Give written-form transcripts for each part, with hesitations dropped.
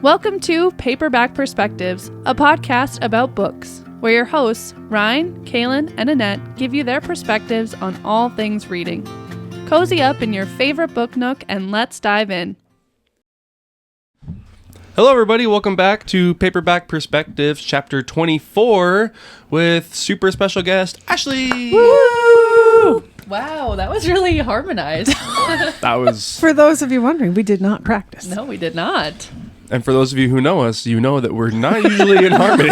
Welcome to Paperback Perspectives, a podcast about books, where your hosts, Ryan, Kailen, and Annette, give you their perspectives on all things reading. Cozy up in your favorite book nook and let's dive in. Hello, everybody. Welcome back to Paperback Perspectives, Chapter 24, with super special guest, Ashley. Woo! Wow, that was really harmonized. That was... For those of you wondering, we did not practice. No, we did not. And for those of you who know us, you know that we're not usually in harmony.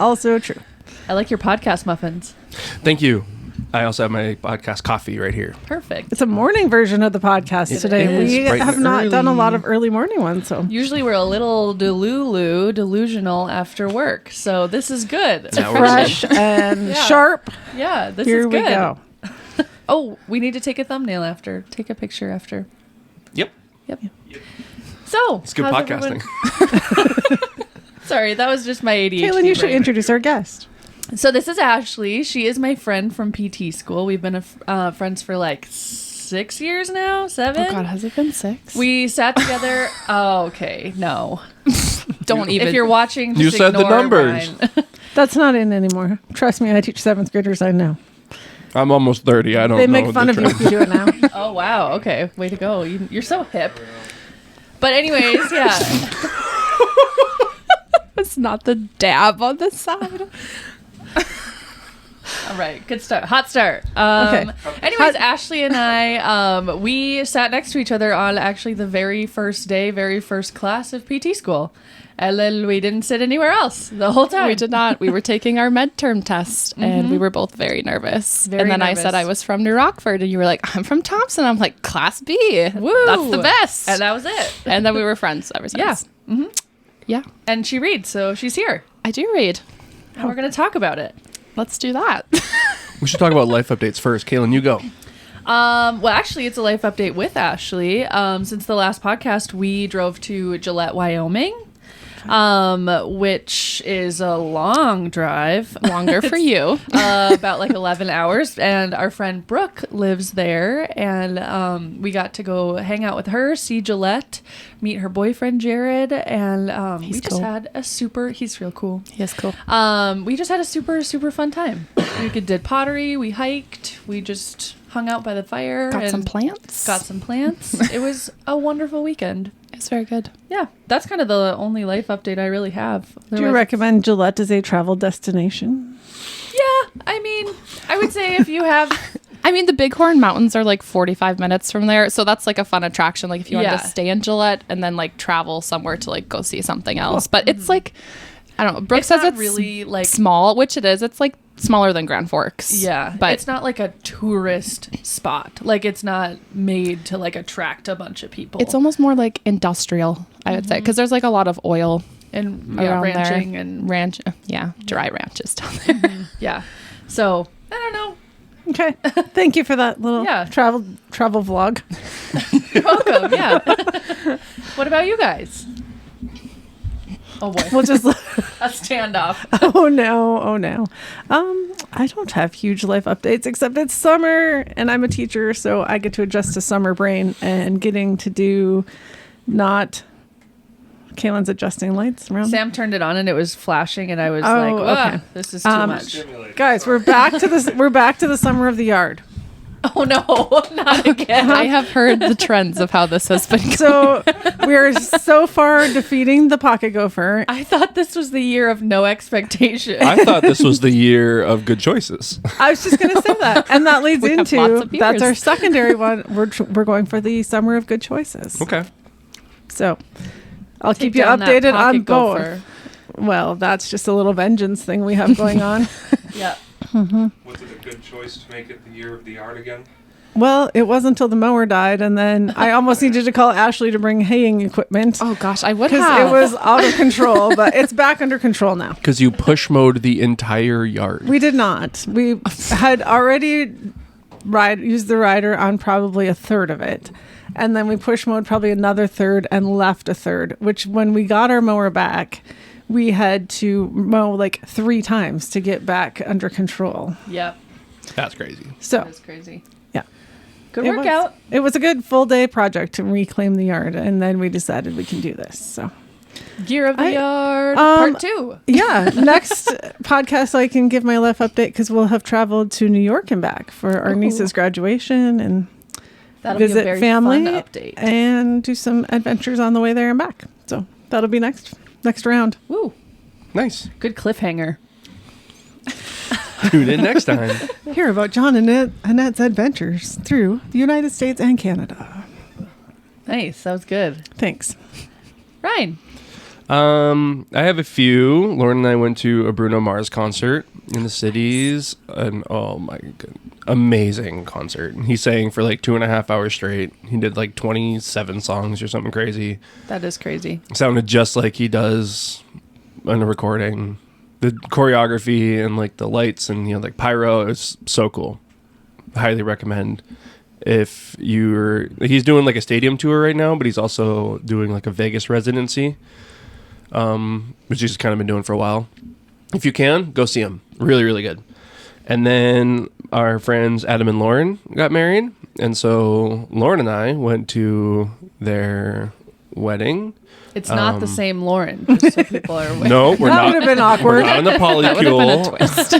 Also true. I like your podcast muffins. Thank you. I also have my podcast coffee right here. Perfect. It's a morning version of the podcast today. is, We bright have and not done a early. lot of early morning ones, so Usually we're a little delusional after work, so this is good. Now we're fresh and Yeah. sharp. Yeah, this Here is we good. go. Oh, we need to take a thumbnail after. Take a picture after. Yep. Yep. So, It's good how's podcasting. everyone- Sorry, that was just my ADHD. Caitlin, you should brain. introduce our guest. So this is Ashley. She is my friend from PT school. We've been friends for like 6 years now, 7. Oh God, has it been 6? We sat together. Oh, okay, no. Don't even. If you're watching, You just said the ignore numbers. Ryan. That's not in anymore. Trust me, I teach 7th graders. I know. I'm almost 30. I don't They know. make fun the of you if you do it now. Oh wow. Okay, way to go. You're so hip. But anyways, yeah. It's not the dab on the side. All right, good start. Hot start. Okay. Anyways, Ashley and I, we sat next to each other on actually the very first day, very first class of PT school. And then we didn't sit anywhere else the whole time. We did not. We were taking our midterm test, and we were both very nervous. Very and then nervous. I said I was from New Rockford, and you were like, I'm from Thompson. I'm like, Class B. Woo! That's the best. And that was it. And then we were friends ever since. Yeah. Yeah, And she reads, so she's here. I do read. And we're going to talk about it. Let's do that. We should talk about life updates first. Kaylin, you go. Well, actually, it's a life update with Ashley. Since the last podcast, we drove to Gillette, Wyoming, which is a long drive. Longer for you. About like 11 hours. And our friend Brooke lives there. And we got to go hang out with her, see Gillette, meet her boyfriend, Jared. And we just cool. had he's real cool. Yes, cool. We just had a super, super fun time. We did pottery, we hiked, we just hung out by the fire. Got and some plants. Got some plants. It was a wonderful weekend. It's very good. Yeah, that's kind of the only life update I really have. Do you recommend Gillette as a travel destination? Yeah, I mean, I would say if you have... I mean, the Bighorn Mountains are like 45 minutes from there. So that's like a fun attraction. Like if you wanted Yeah. to stay in Gillette and then like travel somewhere to like go see something else. But it's like, I don't know. Brooke It's says not it's really, like- small, which it is. It's like smaller than Grand Forks. Yeah, But it's not like a tourist spot. Like it's not made to like attract a bunch of people. it's almost more like industrial, I would say. Because there's like a lot of oil and around ranching there. and Ranch. Yeah. Dry ranches down there. yeah. So I don't know. Okay. Thank you for that little Yeah. travel vlog. You're welcome. Yeah. What about you guys? Oh boy, We'll just... a standoff. Oh no. I don't have huge life updates except it's summer and I'm a teacher, so I get to adjust to summer brain and getting to do not Kaylin's adjusting lights around. Sam turned it on and it was flashing, and I was Oh, like, okay. "Ugh, this is too much." Guys, we're back to this. We're back to the summer of the yard. Oh no, not again. I have heard the trends of how this has been going. So we're so far defeating the pocket gopher. I thought this was the year of no expectation. I thought this was the year of good choices. I was just going to say that, and that leads We have into lots of that's our years. secondary one. We're going for the summer of good choices. Okay. So I'll Take keep you down that updated on pocket both. gopher. Well, that's just a little vengeance thing we have going on. Yeah. Was it a good choice to make it the year of the yard again? Well, it wasn't until the mower died, and then I almost needed to call Ashley to bring haying equipment Oh gosh, I would because have. it was out of control. But it's back under control now. Because you push mowed the entire yard. We did not. We had already used the rider on probably a third of it. And then we push mowed probably another third and left a third, which when we got our mower back, we had to mow like 3 times to get back under control. Yep. That's crazy. So, That's crazy. yeah. Good workout. It was a good full day project to reclaim the yard, and then we decided we can do this. So, Gear of the Yard, part 2. Yeah, next podcast I can give my life update because we'll have traveled to New York and back for our niece's graduation and That'll be a visit very family fun update. and do some adventures on the way there and back. So that'll be next round. Woo. Nice. Good cliffhanger. Tune in next time. Hear about John and Annette's adventures through the United States and Canada. Nice. That was good. Thanks. Ryan. I have a few. Lauren and I went to a Bruno Mars concert in the cities, and oh my god, amazing concert. He sang for like 2.5 hours straight. He did like 27 songs or something crazy. That is crazy. Sounded just like he does on a recording. The choreography and like the lights and like pyro is so cool. Highly recommend. If he's doing like a stadium tour right now, but he's also doing like a Vegas residency, which he's kind of been doing for a while. If you can, go see him. Really, really good. And then our friends Adam and Lauren got married, and so Lauren and I went to their wedding. It's not the same Lauren, just so people are aware. No, we're That not. would have been We're awkward. not in the That would have been a polycule. twist.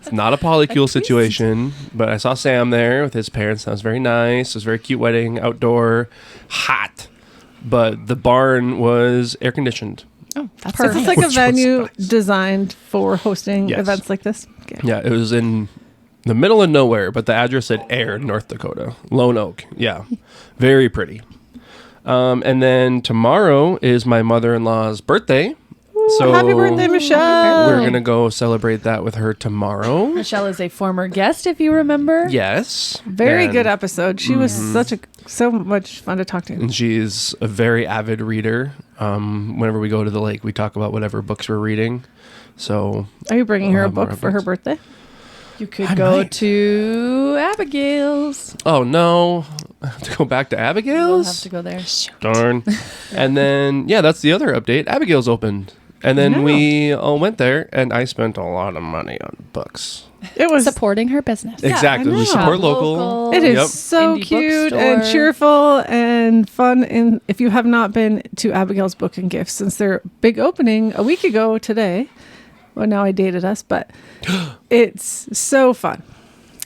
It's not a polycule situation, but I saw Sam there with his parents. That was very nice. It was a very cute wedding, outdoor, hot, but the barn was air conditioned. Oh, that's Perfect. It's nice. like a Which was venue nice. designed for hosting Yes. events like this. Okay. Yeah, it was in the middle of nowhere, but the address said Air, North Dakota, Lone Oak. Yeah, very pretty. And then tomorrow is my mother-in-law's birthday. So Happy birthday, Michelle. we're going to go celebrate that with her tomorrow. Michelle is a former guest, if you remember. Yes. Very And- good episode. She was so much fun to talk to. And she's a very avid reader. Whenever we go to the lake, we talk about whatever books we're reading. So Are you bringing her a have more book for her updates. birthday? You could I go might. to Abigail's. oh no, I have to go back to We'll have Abigail's. to go there. Darn. And then that's the other update. Abigail's opened. And then we all went there, and I spent a lot of money on books. It was Supporting her business. Exactly. I We know. support local. It is Yep. so Indie cute bookstore. and cheerful and fun. And if you have not been to Abigail's Book and Gifts since their big opening a week ago today, well, now I dated us, but it's so fun.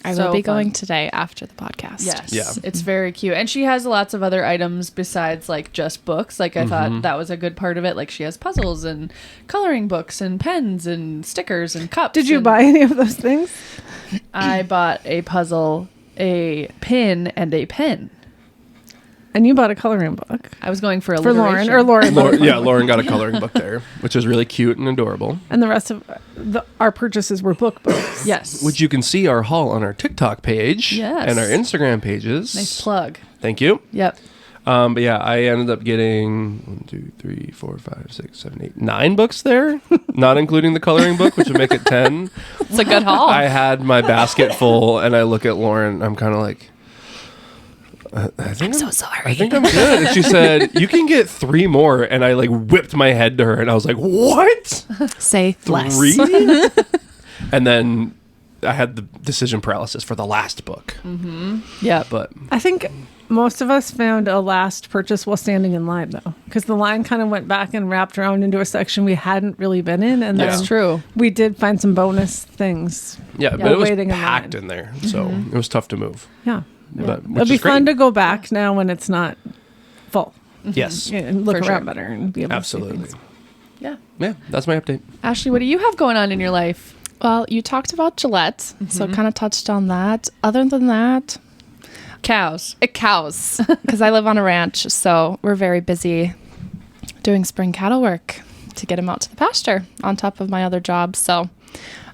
I So will be fun. going today after the podcast. Yes. Yeah. It's very cute. And she has lots of other items besides like just books. Like I thought that was a good part of it. Like she has puzzles and coloring books and pens and stickers and cups. Did you and buy any of those things? I bought a puzzle, a pin, and a pen. And you bought a coloring book I was going for for Lauren, alliteration. or Lauren. Lauren got a coloring book there, which is really cute and adorable. And the rest of our purchases were book books. Yes. Which you can see our haul on our TikTok page Yes. and our Instagram pages. Nice plug. Thank you. Yep. But yeah, I ended up getting 1, 2, 3, 4, 5, 6, 7, 8, 9 books there, not including the coloring book, which would make it 10. It's a good haul. I had my basket full, and I look at Lauren. I'm kind of like, I think so sorry. I think I'm good. And she said, "You can get 3 more." And I like whipped my head to her, and I was like, "What? Say less. 3?" And then I had the decision paralysis for the last book. Yep. But I think most of us found a last purchase while standing in line, though, because the line kind of went back and wrapped around into a section we hadn't really been in. And That's then true. we did find some bonus things. yeah, but it was waiting in packed line. in there, so it was tough to move. Yeah. But which It'll be is great. fun to go back now when it's not full Yes, and look For around sure. better and be able to absolutely. see things. Yeah. Yeah, that's my update. Ashley, what do you have going on in your life? Well, you talked about Gillette, so kind of touched on that. Other than that, Cows. cows, because I live on a ranch, so we're very busy doing spring cattle work to get them out to the pasture on top of my other jobs. So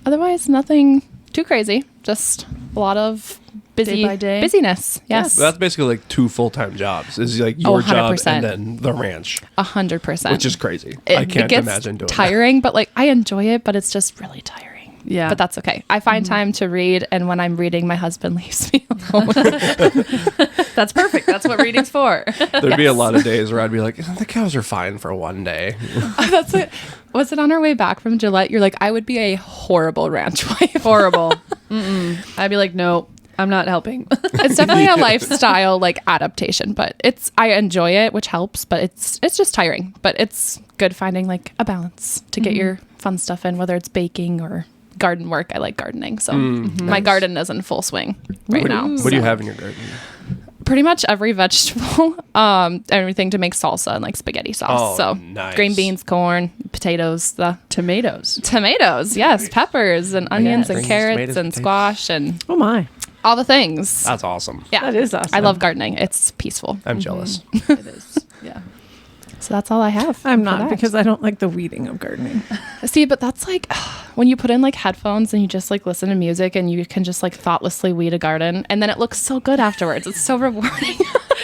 otherwise, nothing too crazy, just a lot of Day by day? busyness. Yes, So that's basically like 2 full-time jobs. Is like your job 100%. and then the ranch, 100%. which is crazy. I can't gets imagine doing tiring, but like I enjoy it, but it's just really tiring. Yeah. But that's okay. I find time to read, and when I'm reading, my husband leaves me alone. That's perfect. That's what reading's for. that. There'd be a lot of days where I'd be like, the cows are fine for one day. That's it. Was it on our way back from Gillette? You're like, I would be a horrible ranch wife. Horrible. Mm-mm. I'd be like, nope. I'm not helping. It's definitely a lifestyle like adaptation, but I enjoy it, which helps, but it's just tiring. But it's good finding like a balance to get your fun stuff in, whether it's baking or garden work. I like gardening, so my garden is in full swing right now. What do you have in your garden? Pretty much every vegetable, everything to make salsa and like spaghetti sauce. So nice. green beans, corn, potatoes, the Tomatoes. yes, peppers and onions and Greens, carrots tomatoes, and potatoes. squash and Oh my. all the things. That's awesome. Yeah, That is awesome. I love gardening. It's peaceful. I'm jealous. It is. Yeah. So that's all I have. I'm for not that. because I don't like the weeding of gardening. See, but that's like when you put in like headphones and you just like listen to music and you can just like thoughtlessly weed a garden and then it looks so good afterwards. It's so rewarding.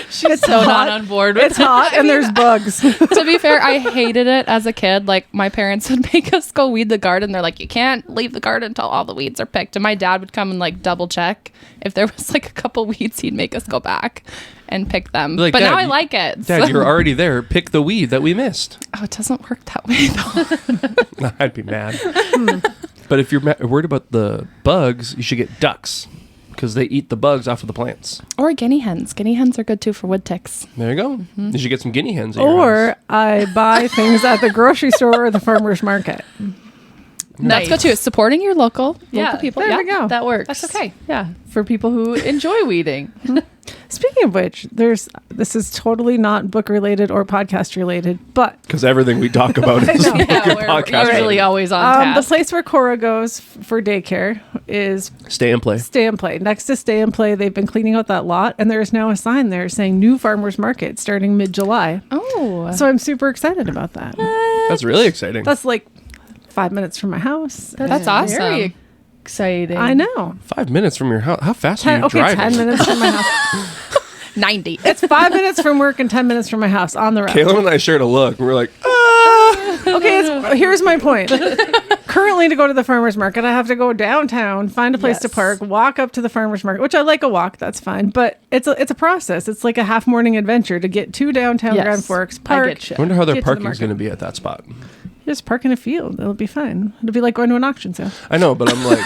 She's So not on board with It's hot and there's bugs. To be fair, I hated it as a kid. Like my parents would make us go weed the garden. They're like, you can't leave the garden until all the weeds are picked. And my dad would come and like double check. If there was like a couple weeds, he'd make us go back and pick them. Like, but Dad, now I like it. Dad, so- you're already there. Pick the weed that we missed. Oh, it doesn't work that way though. I'd be mad. But if you're worried about the bugs, you should get ducks because they eat the bugs off of the plants. Or guinea hens. Guinea hens are good too for wood ticks. There you go. You should get some guinea hens. At your Or house. I buy things at the grocery store or the farmer's market. That's good too. Supporting your local people. there yeah. we go. That works. That's okay. Yeah. For people who enjoy weeding. Speaking of which, this is totally not book related or podcast related, but Because everything we talk about is Yeah, we're podcast. usually always on the task. place where Cora goes for daycare is Stay and play. Stay and Play. Next to Stay and Play, they've been cleaning out that lot, and there is now a sign there saying New Farmers Market starting mid-July. Oh. So I'm super excited about that. That's really exciting. That's like 5 minutes from my house. That's awesome. Very exciting. I know. 5 minutes from your house. How fast are you Okay, driving? 10 minutes from my house. 90. It's 5 minutes from work and 10 minutes from my house on the road. Kailen and I shared a look. And we're like, Okay, here's my point. Currently, to go to the farmer's market, I have to go downtown, find a place to park, walk up to the farmer's market, which I like a walk, that's fine. But it's a process. It's like a half morning adventure to get to downtown Yes, Grand Forks, I park. get you. I wonder how their Get to the parking's market. going to be at that spot. Just park in a field. It'll be fine. It'll be like going to an auction sale. I know, but I'm like,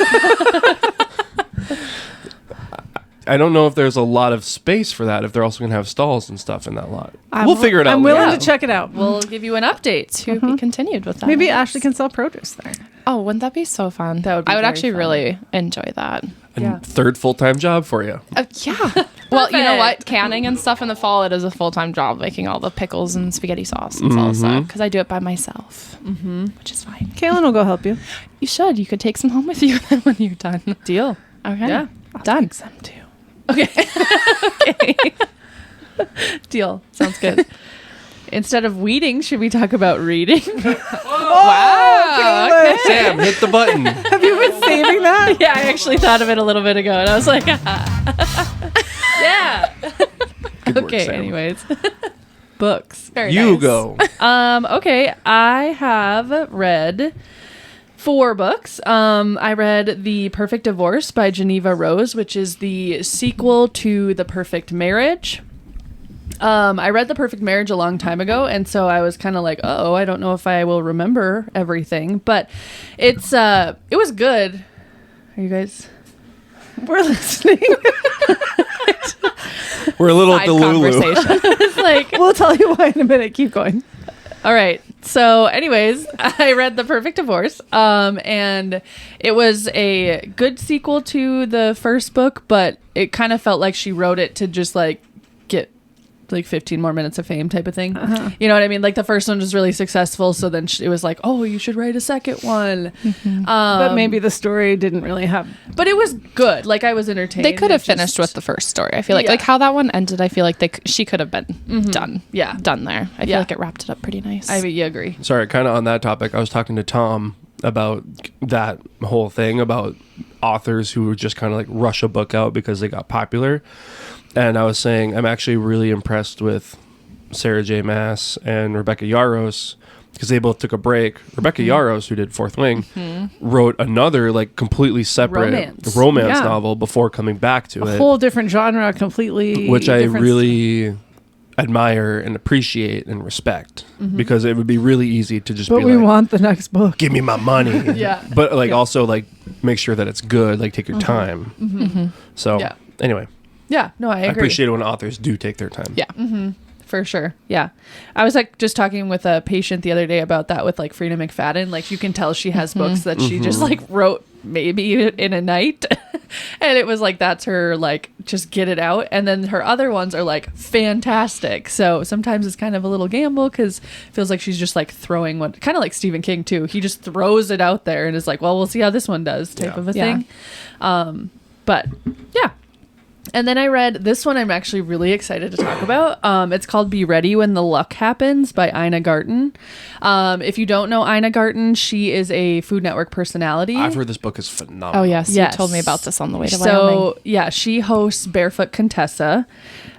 I don't know if there's a lot of space for that. If they're also going to have stalls and stuff in that lot, we'll figure it out. I'm willing later. to check it out. We'll give you an update. To be continued with that. Maybe Ashley can sell produce there. Oh, wouldn't that be so fun? That would be I would very actually fun. really enjoy that. And third full-time job for you. Yeah. Well, you know what? Perfect. Canning and stuff in the fall, it is a full-time job, making all the pickles and spaghetti sauce and salsa, because I do it by myself, which is fine. Kaylin will go help you. You should. You could take some home with you then when you're done. Deal. Okay. Yeah. Done. Some too. Okay. Deal. Sounds good. Instead of weeding, should we talk about reading? Wow. Okay. Sam, hit the button. Have you been saving that? Yeah, I actually thought of it a little bit ago, and I was like, yeah. Good work, Okay. Sam. Anyways, books. Very You nice. go. Okay, I have read 4 books. I read The Perfect Divorce by Geneva Rose, which is the sequel to The Perfect Marriage. I read The Perfect Marriage a long time ago, and so I was kind of like, oh, I don't know if I will remember everything, but it was good. Are you guys? We're listening. We're a little Side delulu. conversation. It's like, We'll tell you why in a minute. Keep going. all right. So anyways, I read The Perfect Divorce, and it was a good sequel to the first book, but it kind of felt like she wrote it to just like get like 15 more minutes of fame type of thing. You know what I mean? Like the first one was really successful, so then it was like, oh, you should write a second one. But maybe the story didn't really have. But it was good. Like I was entertained. They could have It just- finished with the first story. I feel like Yeah. like how that one ended. I feel like she could have been done. Yeah. done there. I feel Yeah. like it wrapped it up pretty nice. I mean, you agree. Sorry, kind of on that topic. I was talking to Tom about that whole thing about authors who just kind of like rush a book out because they got popular. And I was saying I'm actually really impressed with Sarah J. Maas and Rebecca Yarros because they both took a break. Rebecca Yarros, who did Fourth Wing, wrote another like completely separate romance Yeah. novel before coming back to A it, whole different genre completely. which I different really admire and appreciate and respect, because it would be really easy to just But be we like, want the next book. give me my money. Yeah. But like also like make sure that it's good, like take your time. So Yeah. anyway, Yeah, no, I I agree. appreciate it when authors do take their time. Yeah. For sure. Yeah. I was like just talking with a patient the other day about that with like Frida McFadden. Like you can tell she has books that she just like wrote maybe in a night. And it was like, that's her, like, just get it out. And then her other ones are like fantastic. So sometimes it's kind of a little gamble because it feels like she's just like throwing what, kind of like Stephen King too. He just throws it out there and is like, well, we'll see how this one does type of a thing. But yeah. And then I read this one I'm actually really excited to talk about. It's called Be Ready When the Luck Happens by Ina Garten. If you don't know Ina Garten, she is a Food Network personality. I've heard this book is phenomenal. Oh, yes. Yes. You told me about this on the way to Wyoming. So, yeah, she hosts Barefoot Contessa,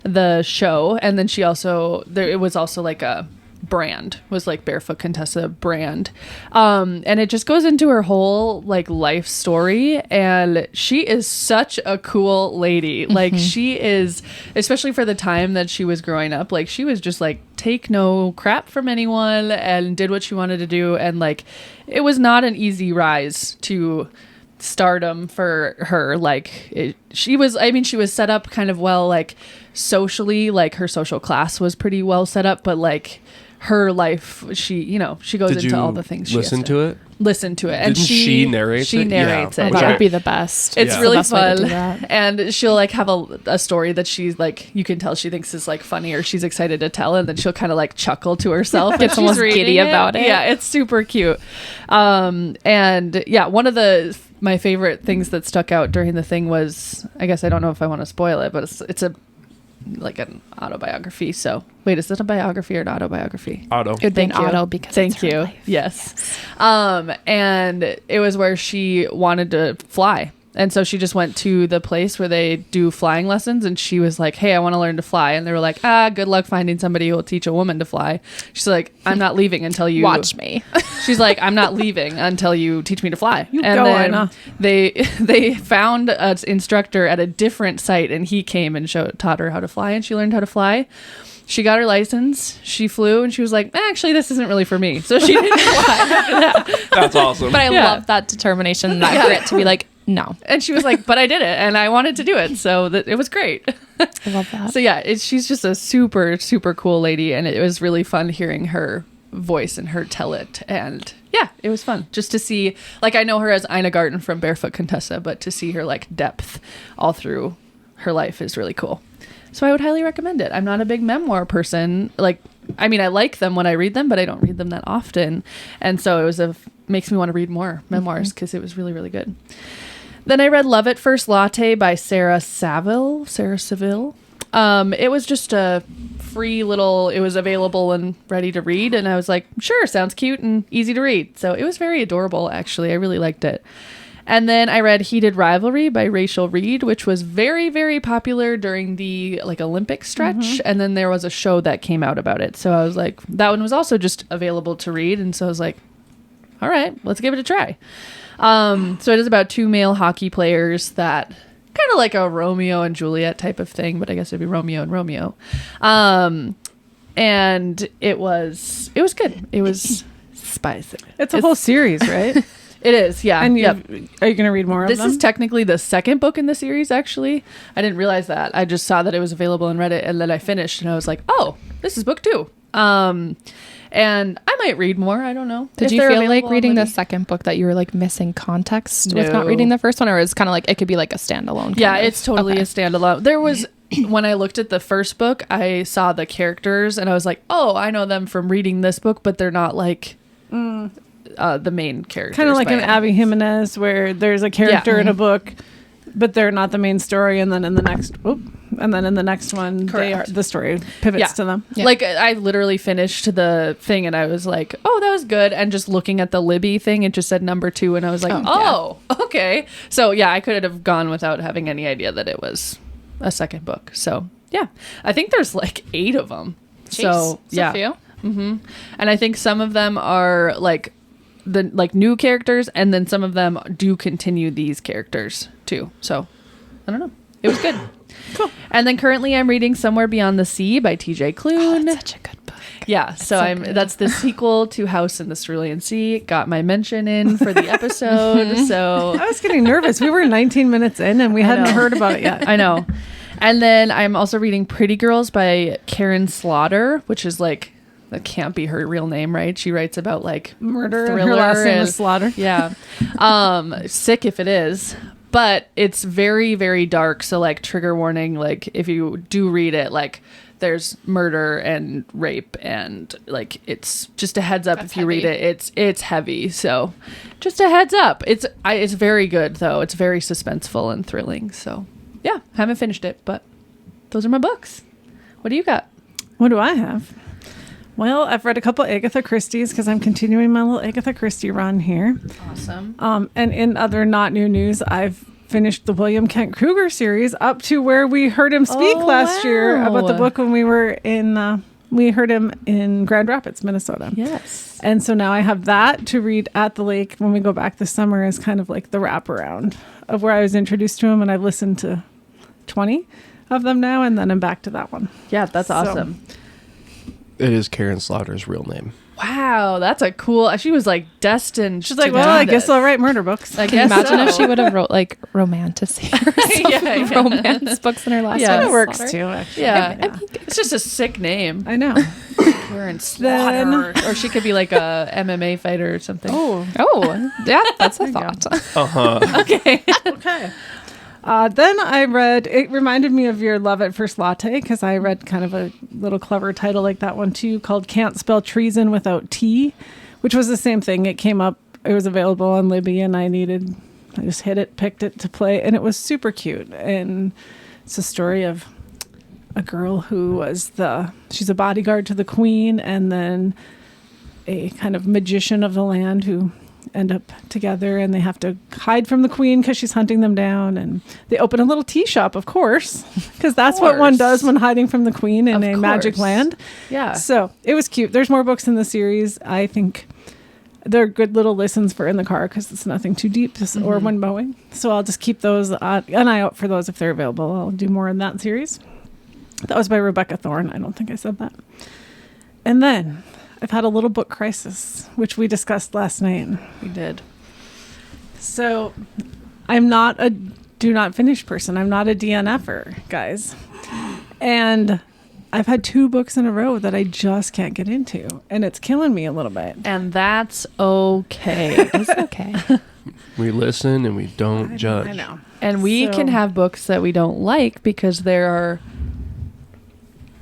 the show. And then she also, it was also like a brand, was like Barefoot Contessa brand. And it just goes into her whole like life story, and she is such a cool lady. Like she is, especially for the time that she was growing up, like she was just like take no crap from anyone and did what she wanted to do. And like it was not an easy rise to stardom for her. Like she was set up kind of well, like socially, like her social class was pretty well set up, but like her life, she goes Did into you all the things she listen has to it? Listen to it. And Didn't she narrate she it? narrates Yeah. it. that Yeah. would be the best. It's Yeah. really The best way to fun. do that. And she'll like have a story that she's like, you can tell she thinks is like funny or she's excited to tell. And then she'll kind of like chuckle to herself. Gets when she's almost giddy reading about it. Yeah, it's super cute. And yeah, one of my favorite things that stuck out during the thing was, I guess I don't know if I want to spoil it, but it's a like an autobiography. So wait, is it a biography or an autobiography? Auto. It would be an Thank you. auto because Thank it's her you. life. Yes. And it was where she wanted to fly. And so she just went to the place where they do flying lessons, and she was like, hey, I want to learn to fly. And they were like, good luck finding somebody who will teach a woman to fly. She's like, I'm not leaving until you Watch me. She's like, I'm not leaving until you teach me to fly. You and go, then Ina. they found an instructor at a different site, and he came and taught her how to fly, and she learned how to fly. She got her license. She flew, and she was like, actually, this isn't really for me. So she didn't fly after that. That's awesome. But I Yeah. love that determination and that grit to be like, no. And she was like, but I did it, and I wanted to do it, so it was great. I love that. So yeah, she's just a super, super cool lady, and it was really fun hearing her voice and her tell it. And yeah, it was fun just to see, like, I know her as Ina Garten from Barefoot Contessa, but to see her like depth all through her life is really cool. So I would highly recommend it. I'm not a big memoir person. Like, I mean, I like them when I read them, but I don't read them that often. And so makes me want to read more memoirs because it was really, really good. Then I read Love at First Latte by Sarah Saville. It was just a free little, it was available and ready to read. And I was like, sure, sounds cute and easy to read. So it was very adorable, actually. I really liked it. And then I read Heated Rivalry by Rachel Reed, which was very, very popular during the like Olympic stretch. And then there was a show that came out about it. So I was like, that one was also just available to read. And so I was like, all right, let's give it a try. So it is about two male hockey players that kind of like a Romeo and Juliet type of thing, but I guess it'd be Romeo and Romeo. And it was good. It was spicy. It's a whole series, right? It is, yeah. And yep. are you going to read more This of them? is technically the second book in the series, actually. I didn't realize that. I just saw that it was available and read it, and then I finished, and I was like, oh, this is book 2. And I might read more. I don't know. Did If you they're feel like available reading the already. second book that you were like missing context with not No. reading the first one, or is kind of like it could be like a standalone? Yeah, kind of? it's totally Okay. a standalone. There was when I looked at the first book, I saw the characters and I was like, oh, I know them from reading this book, but they're not like the main characters. Kind of like by an any Abby means. Jimenez, where there's a character in a book, but they're not the main story, and then in the next, one, Correct. the story pivots to them. Yeah. Like I literally finished the thing and I was like, oh, that was good. And just looking at the Libby thing, it just said number 2. And I was like, Oh, okay. So yeah, I could have gone without having any idea that it was a second book. So yeah, I think there's like 8 of them. So Jeez, yeah. a few. And I think some of them are like the like new characters, and then some of them do continue these characters too. So I don't know. It was good. Cool. And then currently I'm reading Somewhere Beyond the Sea by TJ Klune. Oh, such a good book. Yeah, so that's the sequel to House in the Cerulean Sea. Got my mention in for the episode. So I was getting nervous. We were 19 minutes in and we hadn't heard about it yet. I know. And then I'm also reading Pretty Girls by Karen Slaughter, which is like, that can't be her real name, right? She writes about like Murder. thriller Her last name and- is Slaughter. Yeah. Sick if it is. But it's very, very dark. So like trigger warning, like if you do read it, like there's murder and rape and like it's just a heads up. That's if you read heavy. it, it's heavy. So just a heads up. It's very good though. It's very suspenseful and thrilling. So yeah, haven't finished it, but those are my books. What do you got? What do I have? Well, I've read a couple Agatha Christie's because I'm continuing my little Agatha Christie run here. Awesome. And in other not new news, I've finished the William Kent Kruger series up to where we heard him speak Oh, last year about the wow. book when we were in, we heard him in Grand Rapids, Minnesota. Yes. And so now I have that to read at the lake when we go back this summer as kind of like the wraparound of where I was introduced to him. And I've listened to 20 of them now, and then I'm back to that one. Yeah, that's So- awesome. It is Karen Slaughter's real name. Wow, that's a cool. She was like destined. She's like, to well, do I guess this. I'll write murder books. I Can you guess imagine if so. she would have wrote like romantasy or Yeah, yeah. romance books in her last Yeah. name? It works Slaughter? too, actually. Yeah, it's just a sick name. I know. Karen Slaughter, or she could be like a MMA fighter or something. Oh, Oh, yeah, that's a you thought. okay. okay. Then I read, it reminded me of your Love at First Latte because I read kind of a little clever title like that one too called Can't Spell Treason Without T, which was the same thing. It came up, it was available on Libby and I just hit it, picked it to play, and it was super cute. And it's a story of a girl who was she's a bodyguard to the queen and then a kind of magician of the land who end up together and they have to hide from the queen because she's hunting them down, and they open a little tea shop, of course, because that's what one does when hiding from the queen in a magic land. Yeah. So it was cute. There's more books in the series. I think they're good little listens for in the car because it's nothing too deep or when mowing. So I'll just keep those an eye out for those if they're available. I'll do more in that series. That was by Rebecca Thorne. I don't think I said that. And then I've had a little book crisis, which we discussed last night. We did. So I'm not a do not finish person. I'm not a DNFer, guys. And I've had 2 books in a row that I just can't get into. And it's killing me a little bit. And that's okay. It's okay. We listen and we don't judge. I know. And we So- can have books that we don't like because there are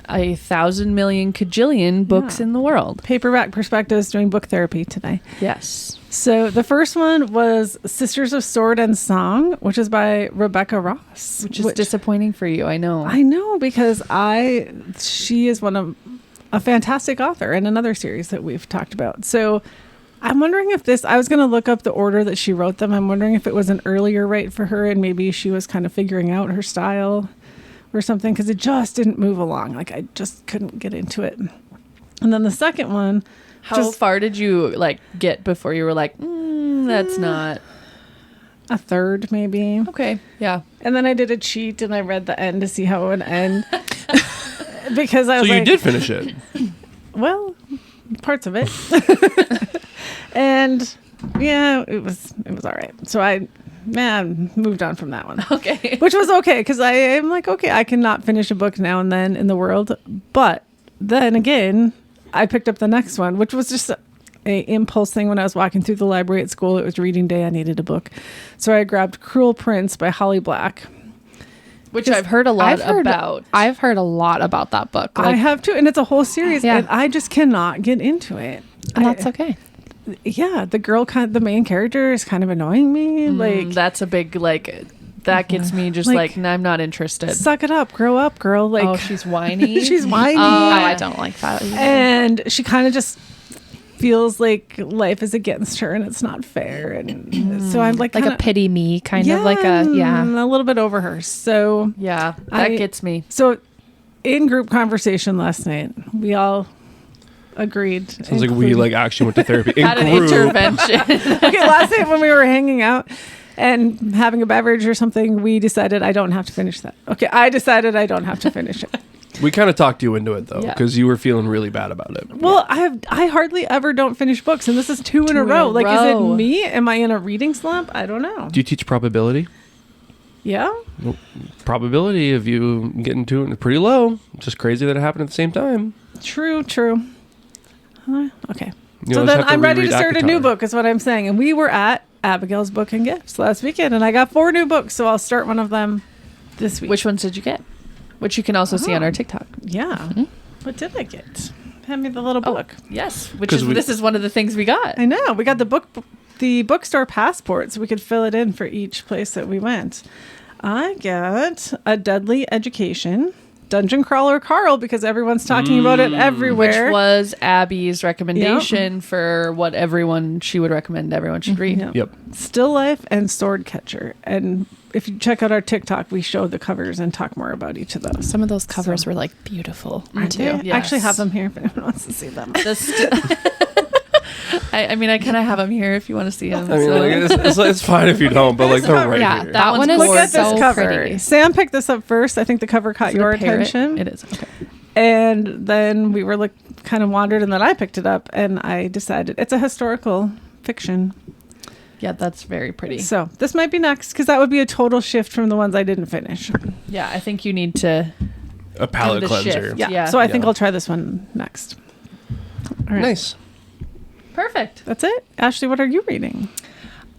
1,000 million kajillion books Yeah. in the world. Paperback Perspectives doing book therapy today. Yes. So the first one was Sisters of Sword and Song, which is by Rebecca Ross. Which is disappointing for you, I know. I know because she is a fantastic author in another series that we've talked about. So I'm wondering if I was going to look up the order that she wrote them. I'm wondering if it was an earlier write for her and maybe she was kind of figuring out her style or something because it just didn't move along. Like I just couldn't get into it. And then the second one, How far did you like get before you were like, that's not a third maybe. okay? Yeah. And then I did a cheat and I read the end to see how it would end. Because I So was you like, did finish it. well, parts of it. And yeah, it was all right. So I moved on from that one. Okay. Which was okay because I am like, okay, I cannot finish a book now and then in the world. But then again, I picked up the next one, which was just a impulse thing when I was walking through the library at school. It was reading day. I needed a book. So I grabbed Cruel Prince by Holly Black. Which I've heard a lot about. I've heard a lot about that book. I have too. And it's a whole series. Yeah. And I just cannot get into it. And that's okay. Yeah, the main character is kind of annoying me. Like, That's a big that gets me just Like- like, nah, I'm not interested. suck it up, grow up, girl. Like, Oh, she's whiny. she's whiny. Oh, I don't like that either. And she kind of just feels like life is against her and it's not fair. And so I'm like Like kinda, a pity me kind of like a, yeah. a little bit over her. So, Yeah, that I- gets me. so in group conversation last night, we all agreed. Sounds like we including- like actually went to therapy in Had an group. intervention. Okay, last night when we were hanging out and having a beverage or something, we decided I don't have to finish that. Okay, I decided I don't have to finish it. We kind of talked you into it though, Yeah. because you were feeling really bad about it. Well, I hardly ever don't finish books, and this is two in a row. Like, is it me? Am I in a reading slump? I don't know. Do you teach probability? Yeah. Well, probability of you getting to it is pretty low. Just crazy that it happened at the same time. True. Okay. You So always then have to I'm ready to reread start a new ACOTAR. book, is what I'm saying. And we were at Abigail's Book and Gifts last weekend, and I got 4 new books, so I'll start one of them this week. Which ones did you get? Which you can also see on our TikTok. Yeah. What did I get? Hand me the little book. Yes, which 'Cause is we- this is one of the things we got. I know. We got the bookstore passport, so we could fill it in for each place that we went. I got A Deadly Education, Dungeon Crawler Carl, because everyone's talking about it Which everywhere. was Abby's recommendation for what she would recommend everyone should read. Yep. Yep. Still Life and Sword Catcher. And if you check out our TikTok, we show the covers and talk more about each of those. Some of those covers were like beautiful Aren't too. they? Yes. I actually have them here if anyone wants to see them. I mean, I kind of have them here if you want to see them. I mean, like, it's fine if you don't, but like they're right Yeah, here. that one's one is Look at so this cover. pretty. Sam picked this up first. I think the cover caught Is it your a parrot? attention. It is. Okay. And then we were kind of wandered, and then I picked it up, and I decided it's a historical fiction. Yeah, that's very pretty. So this might be next, because that would be a total shift from the ones I didn't finish. Yeah, I think you need to. A palate the cleanser. shift. Yeah. Yeah. So I think Yeah. I'll try this one next. All right. Nice. Perfect. That's it. Ashley, what are you reading?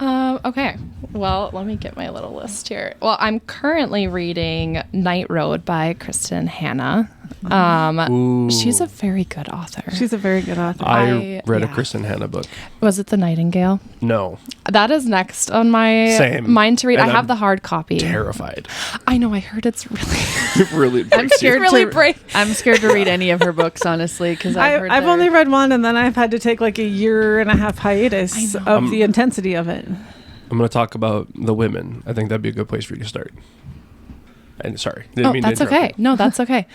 Okay. Well, let me get my little list here. Well, I'm currently reading Night Road by Kristen Hanna. Ooh. She's a very good author. She's a very good author. I read a yeah. Kristen Hanna book. Was it The Nightingale? No. That is next on my Same. mind to read. And I have I'm the hard copy. Terrified. I know. I heard it's really. Really. I'm breaks you. scared really to. brave. I'm scared to read any of her books, honestly, because I've heard I've they're- only read one, and then I've had to take like a 1.5 year hiatus of the intensity of it. I'm going to talk about the women. I think that'd be a good place for you to start. And sorry, didn't mean to That's interrupt okay. No, that's okay.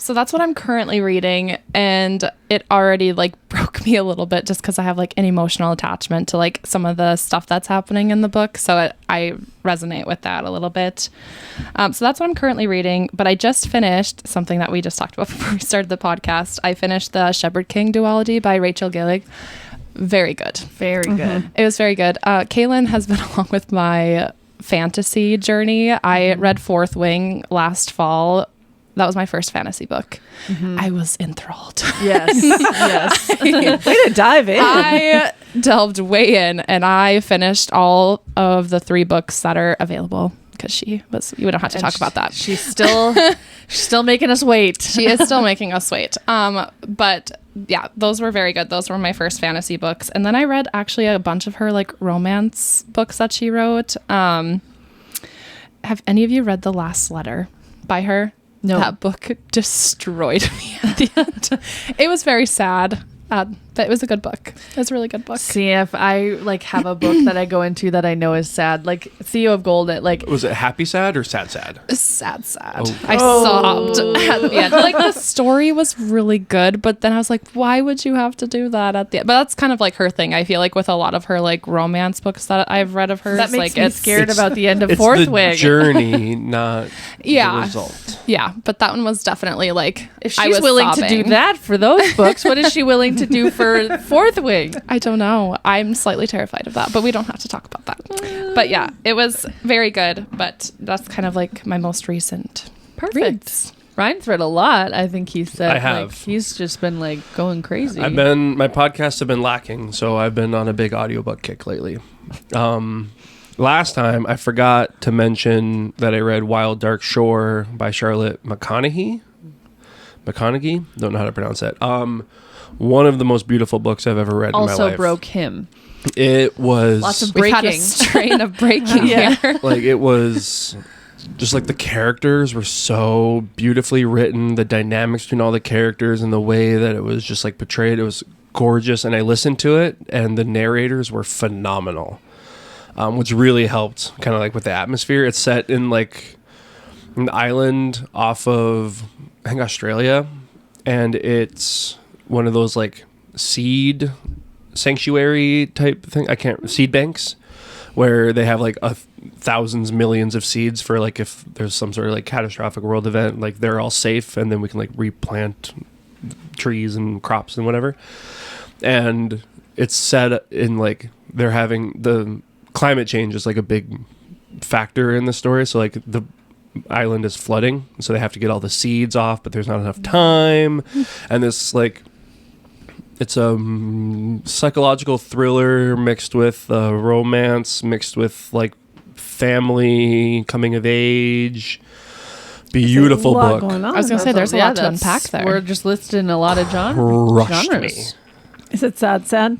So that's what I'm currently reading, and it already like broke me a little bit just because I have like an emotional attachment to like some of the stuff that's happening in the book. So I resonate with that a little bit. So that's what I'm currently reading. But I just finished something that we just talked about before we started the podcast. I finished the Shepherd King duology by Rachel Gillig. Very good. very good. It was very good. Kailen has been along with my fantasy journey. I read Fourth Wing last fall. That was my first fantasy book. I was enthralled. Yes, yes. Way to dive in. I delved way in, and I finished all of the 3 books that are available because you don't have to talk about that. She's still making us wait. She is still making us wait. But yeah, those were very good. Those were my first fantasy books. And then I read actually a bunch of her like romance books that she wrote. Have any of you read The Last Letter by her? No. That book destroyed me at the end. It was very sad. But it was a good book. It was a really good book. See, if I like have a book that I go into that I know is sad, like Theo of Gold, Was it happy sad or sad sad? Sad. Oh. I sobbed at the end. Like the story was really good, but then I was like, why would you have to do that at the end? But that's kind of like her thing. I feel like with a lot of her like romance books that I've read of hers, that makes like me it's scared about the end of It's Fourth the Wing. journey, not Yeah. the result. Yeah, but that one was definitely like If I she's was willing to sobbing. do that for those books, what is she willing to do for Fourth Wing? I don't know. I'm slightly terrified of that, but we don't have to talk about that. But yeah, it was very good, but that's kind of like my most recent Perfect. reads. Ryan's read a lot. I think he said. I have. Like, he's just been like going crazy. My podcasts have been lacking, so I've been on a big audiobook kick lately. Last time I forgot to mention that I read Wild Dark Shore by Charlotte McConaughey. Don't know how to pronounce that. One of the most beautiful books I've ever read in my also life. broke him. It was Lots of We've had a breaking. strain of breaking Yeah. here. like it was just like the characters were so beautifully written, the dynamics between all the characters and the way that it was just like portrayed, it was gorgeous. And I listened to it and the narrators were phenomenal, which really helped kind of like with the atmosphere. It's set in like an island off of I think Australia, and it's one of those like seed sanctuary type thing. Seed banks where they have like thousands, millions of seeds for like if there's some sort of like catastrophic world event, like they're all safe, and then we can like replant trees and crops and whatever. And it's set in like they're having the climate change is like a big factor in the story. So like the island is flooding, so they have to get all the seeds off, but there's not enough time. And this like it's a psychological thriller mixed with romance, mixed with like family coming of age. Beautiful There's a lot book. going on. I was gonna say there's a lot to unpack there. We're just listing a lot of Crushed genres. me. Is it sad?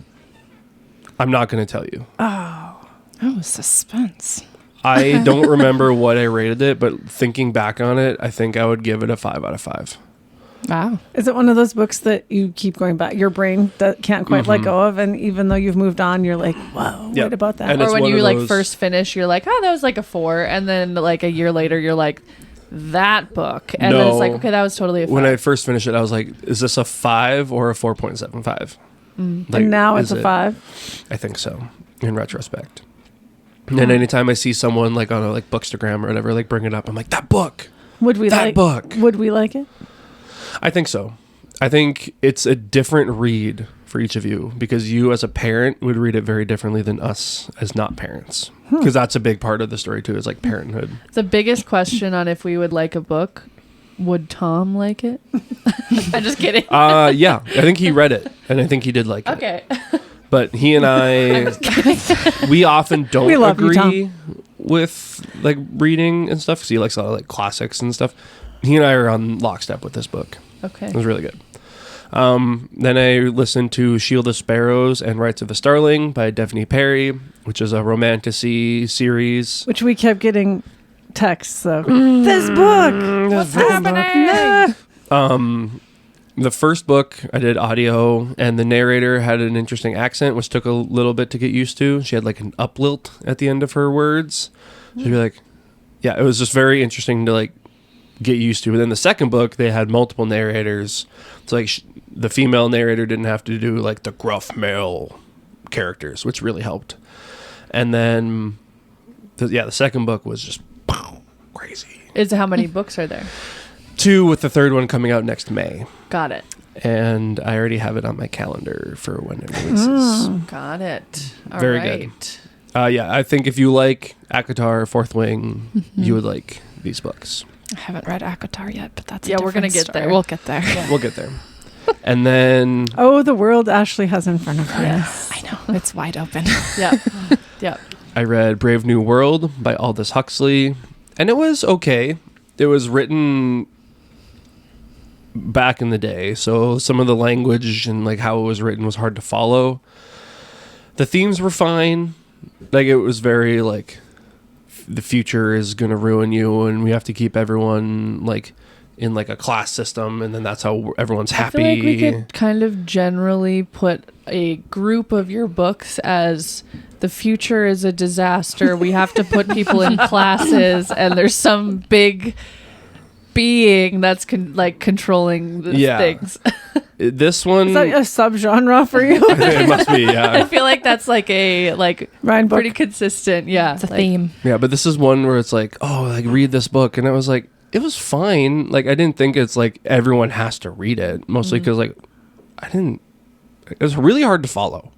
I'm not going to tell you. Oh, suspense. I don't remember what I rated it, but thinking back on it, I think I would give it a 5 out of 5. Wow. Is it one of those books that you keep going back, your brain that can't quite let go of, and even though you've moved on, you're like, whoa, Yep. what about that? And Or it's when one you of like those- first finish, you're like, oh, that was like a 4, and then like a year later, you're like, that book, and then it's like, No. okay, that was totally a 5. When I first finished it, I was like, is this a 5 or a 4.75? Like, And now it's is a it- 5. I think so, in retrospect. And anytime I see someone like on a like Bookstagram or whatever, like bring it up, I'm like, that book. Would we That like book. Would we like it? I think so. I think it's a different read for each of you, because you as a parent would read it very differently than us as not parents, because that's a big part of the story too, is like parenthood. The biggest question on if we would like a book, would Tom like it? I'm just kidding. Yeah, I think he read it, and I think he did like it. Okay. But he and I, we often don't We love you, agree with like reading and stuff, because he likes a lot of like classics and stuff. He and I are on lockstep with this book. Okay. It was really good. Then I listened to Shield of Sparrows and Rights of the Starling by Daphne Perry, which is a romantasy series. Which we kept getting texts of. This book. What's happening? The first book I did audio, and the narrator had an interesting accent, which took a little bit to get used to. She had like an uplilt at the end of her words. She'd be like, yeah, it was just very interesting to like get used to. And then the second book, they had multiple narrators. So like the female narrator didn't have to do like the gruff male characters, which really helped. And then, the second book was just crazy. How many books are there? 2, with the third one coming out next May. Got it. And I already have it on my calendar for when it releases. Got it. All Very right. good. Yeah, I think if you like ACOTAR, Fourth Wing, you would like these books. I haven't read ACOTAR yet, but that's Yeah, we're gonna different get story. there. We'll get there. We'll get there. And then Oh, the world Ashley has in front of her. Yes. I know it's wide open. Yeah. Yeah. I read Brave New World by Aldous Huxley, and it was okay. It was written back in the day, so some of the language and like how it was written was hard to follow. The themes were fine. Like it was very like the future is going to ruin you, and we have to keep everyone like in like a class system, and then that's how everyone's happy. I feel like we could kind of generally put a group of your books as the future is a disaster. We have to put people in classes, and there's some big being that's controlling the things. This one, Is that a subgenre for you? it must be, I yeah. feel like that's like a Ryan book. pretty consistent. Yeah, It's a theme. Yeah, but this is one where it's like, oh, like read this book, and I was like, it was fine. Like I didn't think it's like everyone has to read it, mostly because like it was really hard to follow.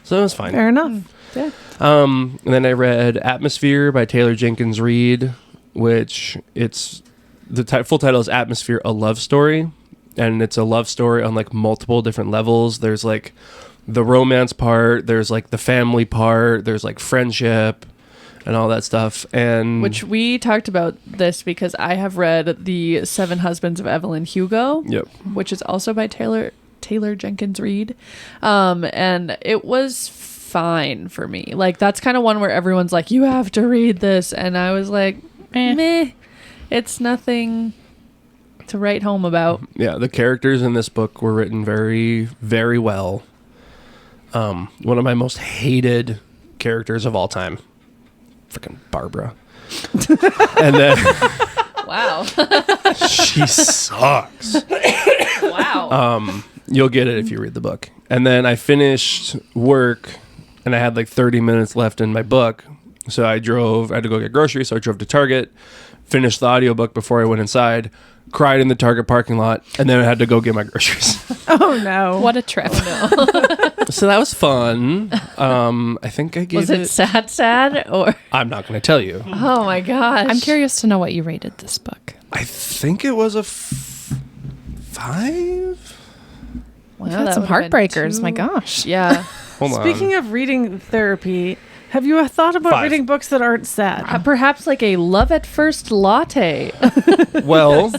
So it was fine. Fair enough. Yeah. And then I read Atmosphere by Taylor Jenkins Reid, which it's the full title is Atmosphere: A Love Story, and it's a love story on like multiple different levels. There's like the romance part, there's like the family part, there's like friendship and all that stuff. And Which we talked about this because I have read The Seven Husbands of Evelyn Hugo, yep. which is also by Taylor Jenkins Reid. And it was fine for me. Like that's kind of one where everyone's like, you have to read this. And I was like, meh, it's nothing to write home about. Yeah, the characters in this book were written very, very well. One of my most hated characters of all time. Freaking Barbara. And then Wow. she sucks. Wow. You'll get it if you read the book. And then I finished work, and I had like 30 minutes left in my book. So I had to go get groceries. So I drove to Target, finished the audiobook before I went inside, cried in the Target parking lot, and then I had to go get my groceries. Oh no. What a trip. So that was fun. I think I gave Was it sad or? I'm not going to tell you. Oh my gosh. I'm curious to know what you rated this book. I think it was a 5. Wow, You've had that some would've been heartbreakers. My gosh. Yeah. Hold on. Speaking of reading therapy, have you thought about 5. reading books that aren't sad? Perhaps like a love at first latte. Well,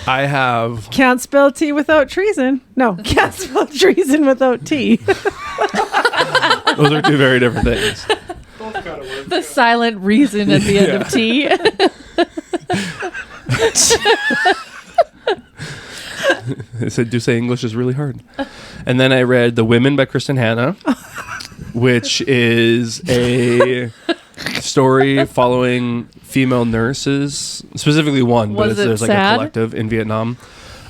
I have. Can't spell tea without treason. No, can't spell treason without tea. Those are two very different things. The silent reason at the end of tea. They said, "Do say English is really hard." And then I read The Women by Kristen Hanna, which is a story following female nurses, specifically one, but Was it there's like sad? a collective in Vietnam.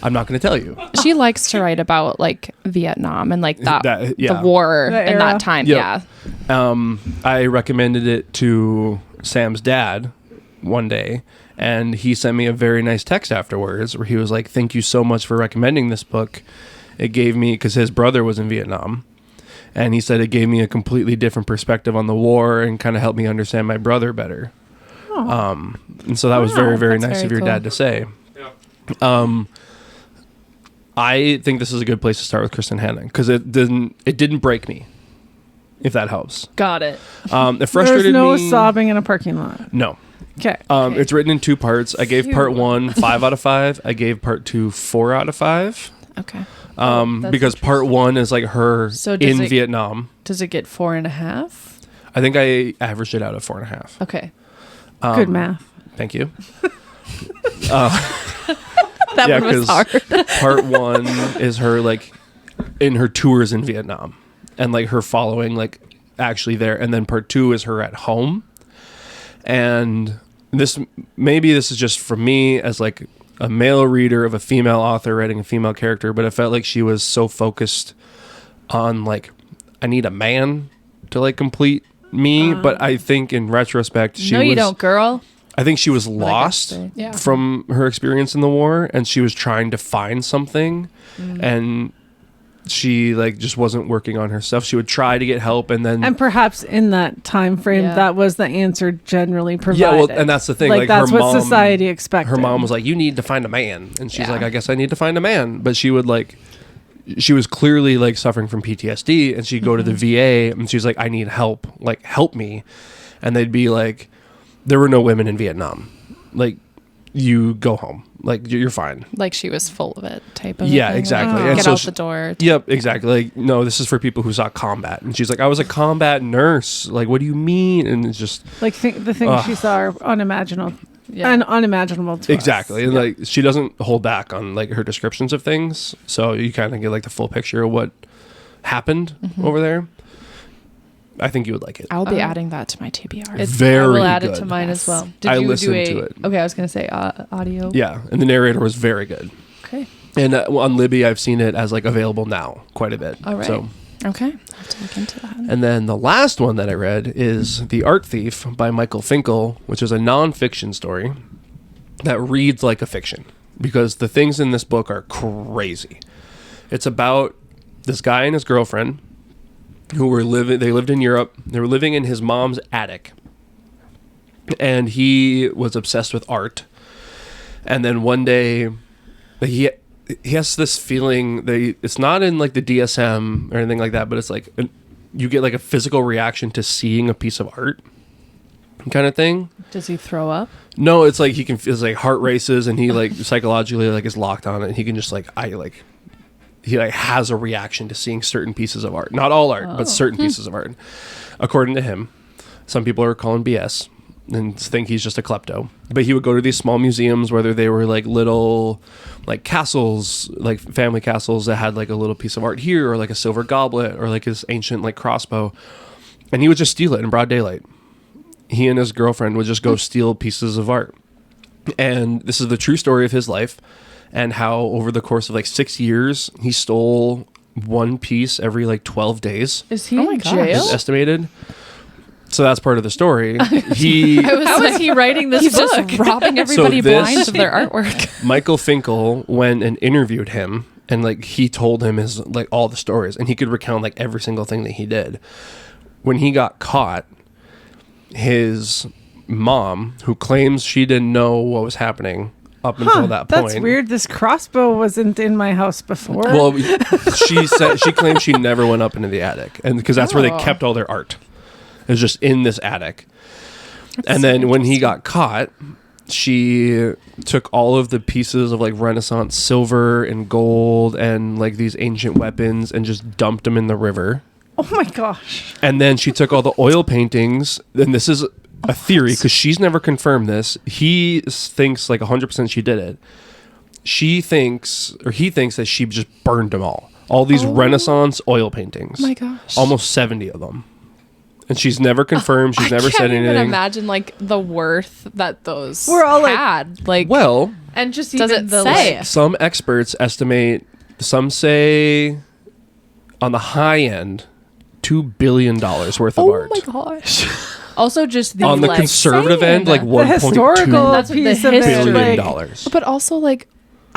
I'm not going to tell you. She likes to write about like Vietnam and like That- yeah. the war The in era. that time. Yep. Yeah. I recommended it to Sam's dad one day, and he sent me a very nice text afterwards where he was like, "Thank you so much for recommending this book. It gave me," because his brother was in Vietnam, and he said it gave me a completely different perspective on the war and kind of helped me understand my brother better. And so that was very, very that's nice very of your cool. dad to say. I think this is a good place to start with Kristen Hanna because it didn't break me, if that helps. Got it. It frustrated There's no me. sobbing in a parking lot. No. Okay. It's written in 2 parts. I gave part 1 5 out of 5. I gave part 2 4 out of 5. Okay. that's Because part 1 is like her So does in it- Vietnam. Does it get 4.5? I think I averaged it out of 4.5. Okay. Good math. Thank you. That Yeah, one was 'cause- hard. Part 1 is her like in her tours in Vietnam and like her following like actually there, and then part 2 is her at home. And this is just for me as like a male reader of a female author writing a female character, but I felt like she was so focused on like, I need a man to like complete me. But I think in retrospect, she No, was, you don't, girl. I think she was I got lost to say. Yeah. from her experience in the war, and she was trying to find something, and she like just wasn't working on herself. She would try to get help, and then And perhaps in that time frame, Yeah. that was the answer generally provided. yeah, well, and that's the thing. Like that's her what mom, society expected. her mom was like, "You need to find a man," and she's Yeah. like, "I guess I need to find a man." But she would like, she was clearly like suffering from PTSD, and she'd go to the VA, and she's like, "I need help, like help me," and they'd be like, "There were no women in Vietnam, like you go home, like you're fine." Like she was full of it type of Yeah, thing. exactly. Like, And get so out she- the door. Yep, exactly. Like, no, this is for people who saw combat, and she's like, "I was a combat nurse. Like, what do you mean?" And it's just like the things she saw are unimaginable Yeah. and unimaginable to exactly, us. and like she doesn't hold back on like her descriptions of things, so you kind of get like the full picture of what happened over there. I think you would like it. I'll be adding that to my TBR. It's, I Very will add it good. to mine as Yes. well. Did I you listened do to it. Okay, I was going to say audio. Yeah, and the narrator was very good. Okay. And on Libby, I've seen it as like available now quite a bit. All right. So, Okay. I'll have to look into that. and then the last one that I read is The Art Thief by Michael Finkel, which is a nonfiction story that reads like a fiction because the things in this book are crazy. It's about this guy and his girlfriend who were they lived in Europe. They were living in his mom's attic, and he was obsessed with art. And then one day he has this feeling that it's not in like the DSM or anything like that, but it's like you get like a physical reaction to seeing a piece of art kind of thing. Does he throw up? No, it's like he can feel his like heart races, and he like psychologically like is locked on it, and he can just like he like has a reaction to seeing certain pieces of art. Not all art, but certain pieces of art. According to him, some people are calling BS and think he's just a klepto. But he would go to these small museums, whether they were like little like castles, like family castles that had like a little piece of art here, or like a silver goblet, or like his ancient like crossbow. And he would just steal it in broad daylight. He and his girlfriend would just go steal pieces of art. And this is the true story of his life, and how over the course of like 6 years, he stole one piece every like 12 days. Is he Oh my in gosh. jail? Is estimated. So that's part of the story. He How is he writing this He's book? just robbing everybody this- blind of their artwork. Michael Finkel went and interviewed him, and like he told him his like all the stories, and he could recount like every single thing that he did. When he got caught, his mom, who claims she didn't know what was happening up until that point. That's weird. This crossbow wasn't in my house before. Well, she claims she never went up into the attic, and because that's where they Oh. kept all their art. It was just in this attic. That's And so then when he interesting. got caught, she took all of the pieces of like Renaissance silver and gold and like these ancient weapons and just dumped them in the river. Oh my gosh. And then she took all the oil paintings, and this is a theory because she's never confirmed this. He thinks like 100% she did it. He thinks that she just burned them all these Renaissance oil paintings. Oh my gosh. Almost 70 of them. And she's never confirmed. She's never I said can't even anything. imagine like the worth that those We're all, like- had. Like, Well, And just Does even it the say? like, some experts estimate, some say on the high end, $2 billion worth of oh art. my gosh. also just the On the like, conservative end, like The 1.2 historical That's what the piece of history- it. billion Like, dollars. But also like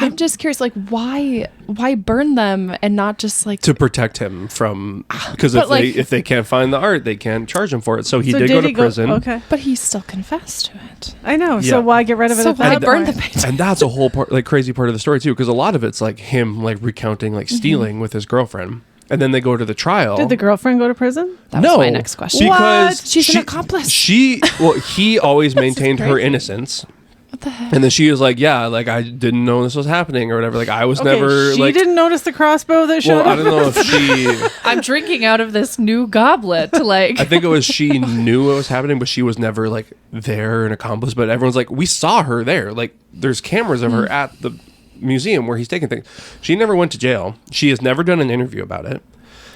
I'm just curious, like why burn them and not just like To protect him from, because But, like- if they can't find the art, they can't charge him for it. So he so did go to prison. Okay. but he still confessed to it. I know. Yeah. So why get rid of it So at why that burn the point? painting? And that's a whole part, like crazy part of the story too, because a lot of it's like him like recounting like stealing with his girlfriend, and then they go to the trial. Did the girlfriend go to prison? That was my next question. Because She's she- an accomplice. He always maintained her crazy. innocence, What the heck? and then she was like, "Yeah, like I didn't know this was happening or whatever. Like I was never she like." didn't notice the crossbow that showed Well, I up. don't know if she. I'm drinking out of this new goblet. Like I think it was she knew what was happening, but she was never like there and accomplice. But everyone's like, we saw her there. Like there's cameras of her at the museum where he's taking things. She never went to jail. She has never done an interview about it.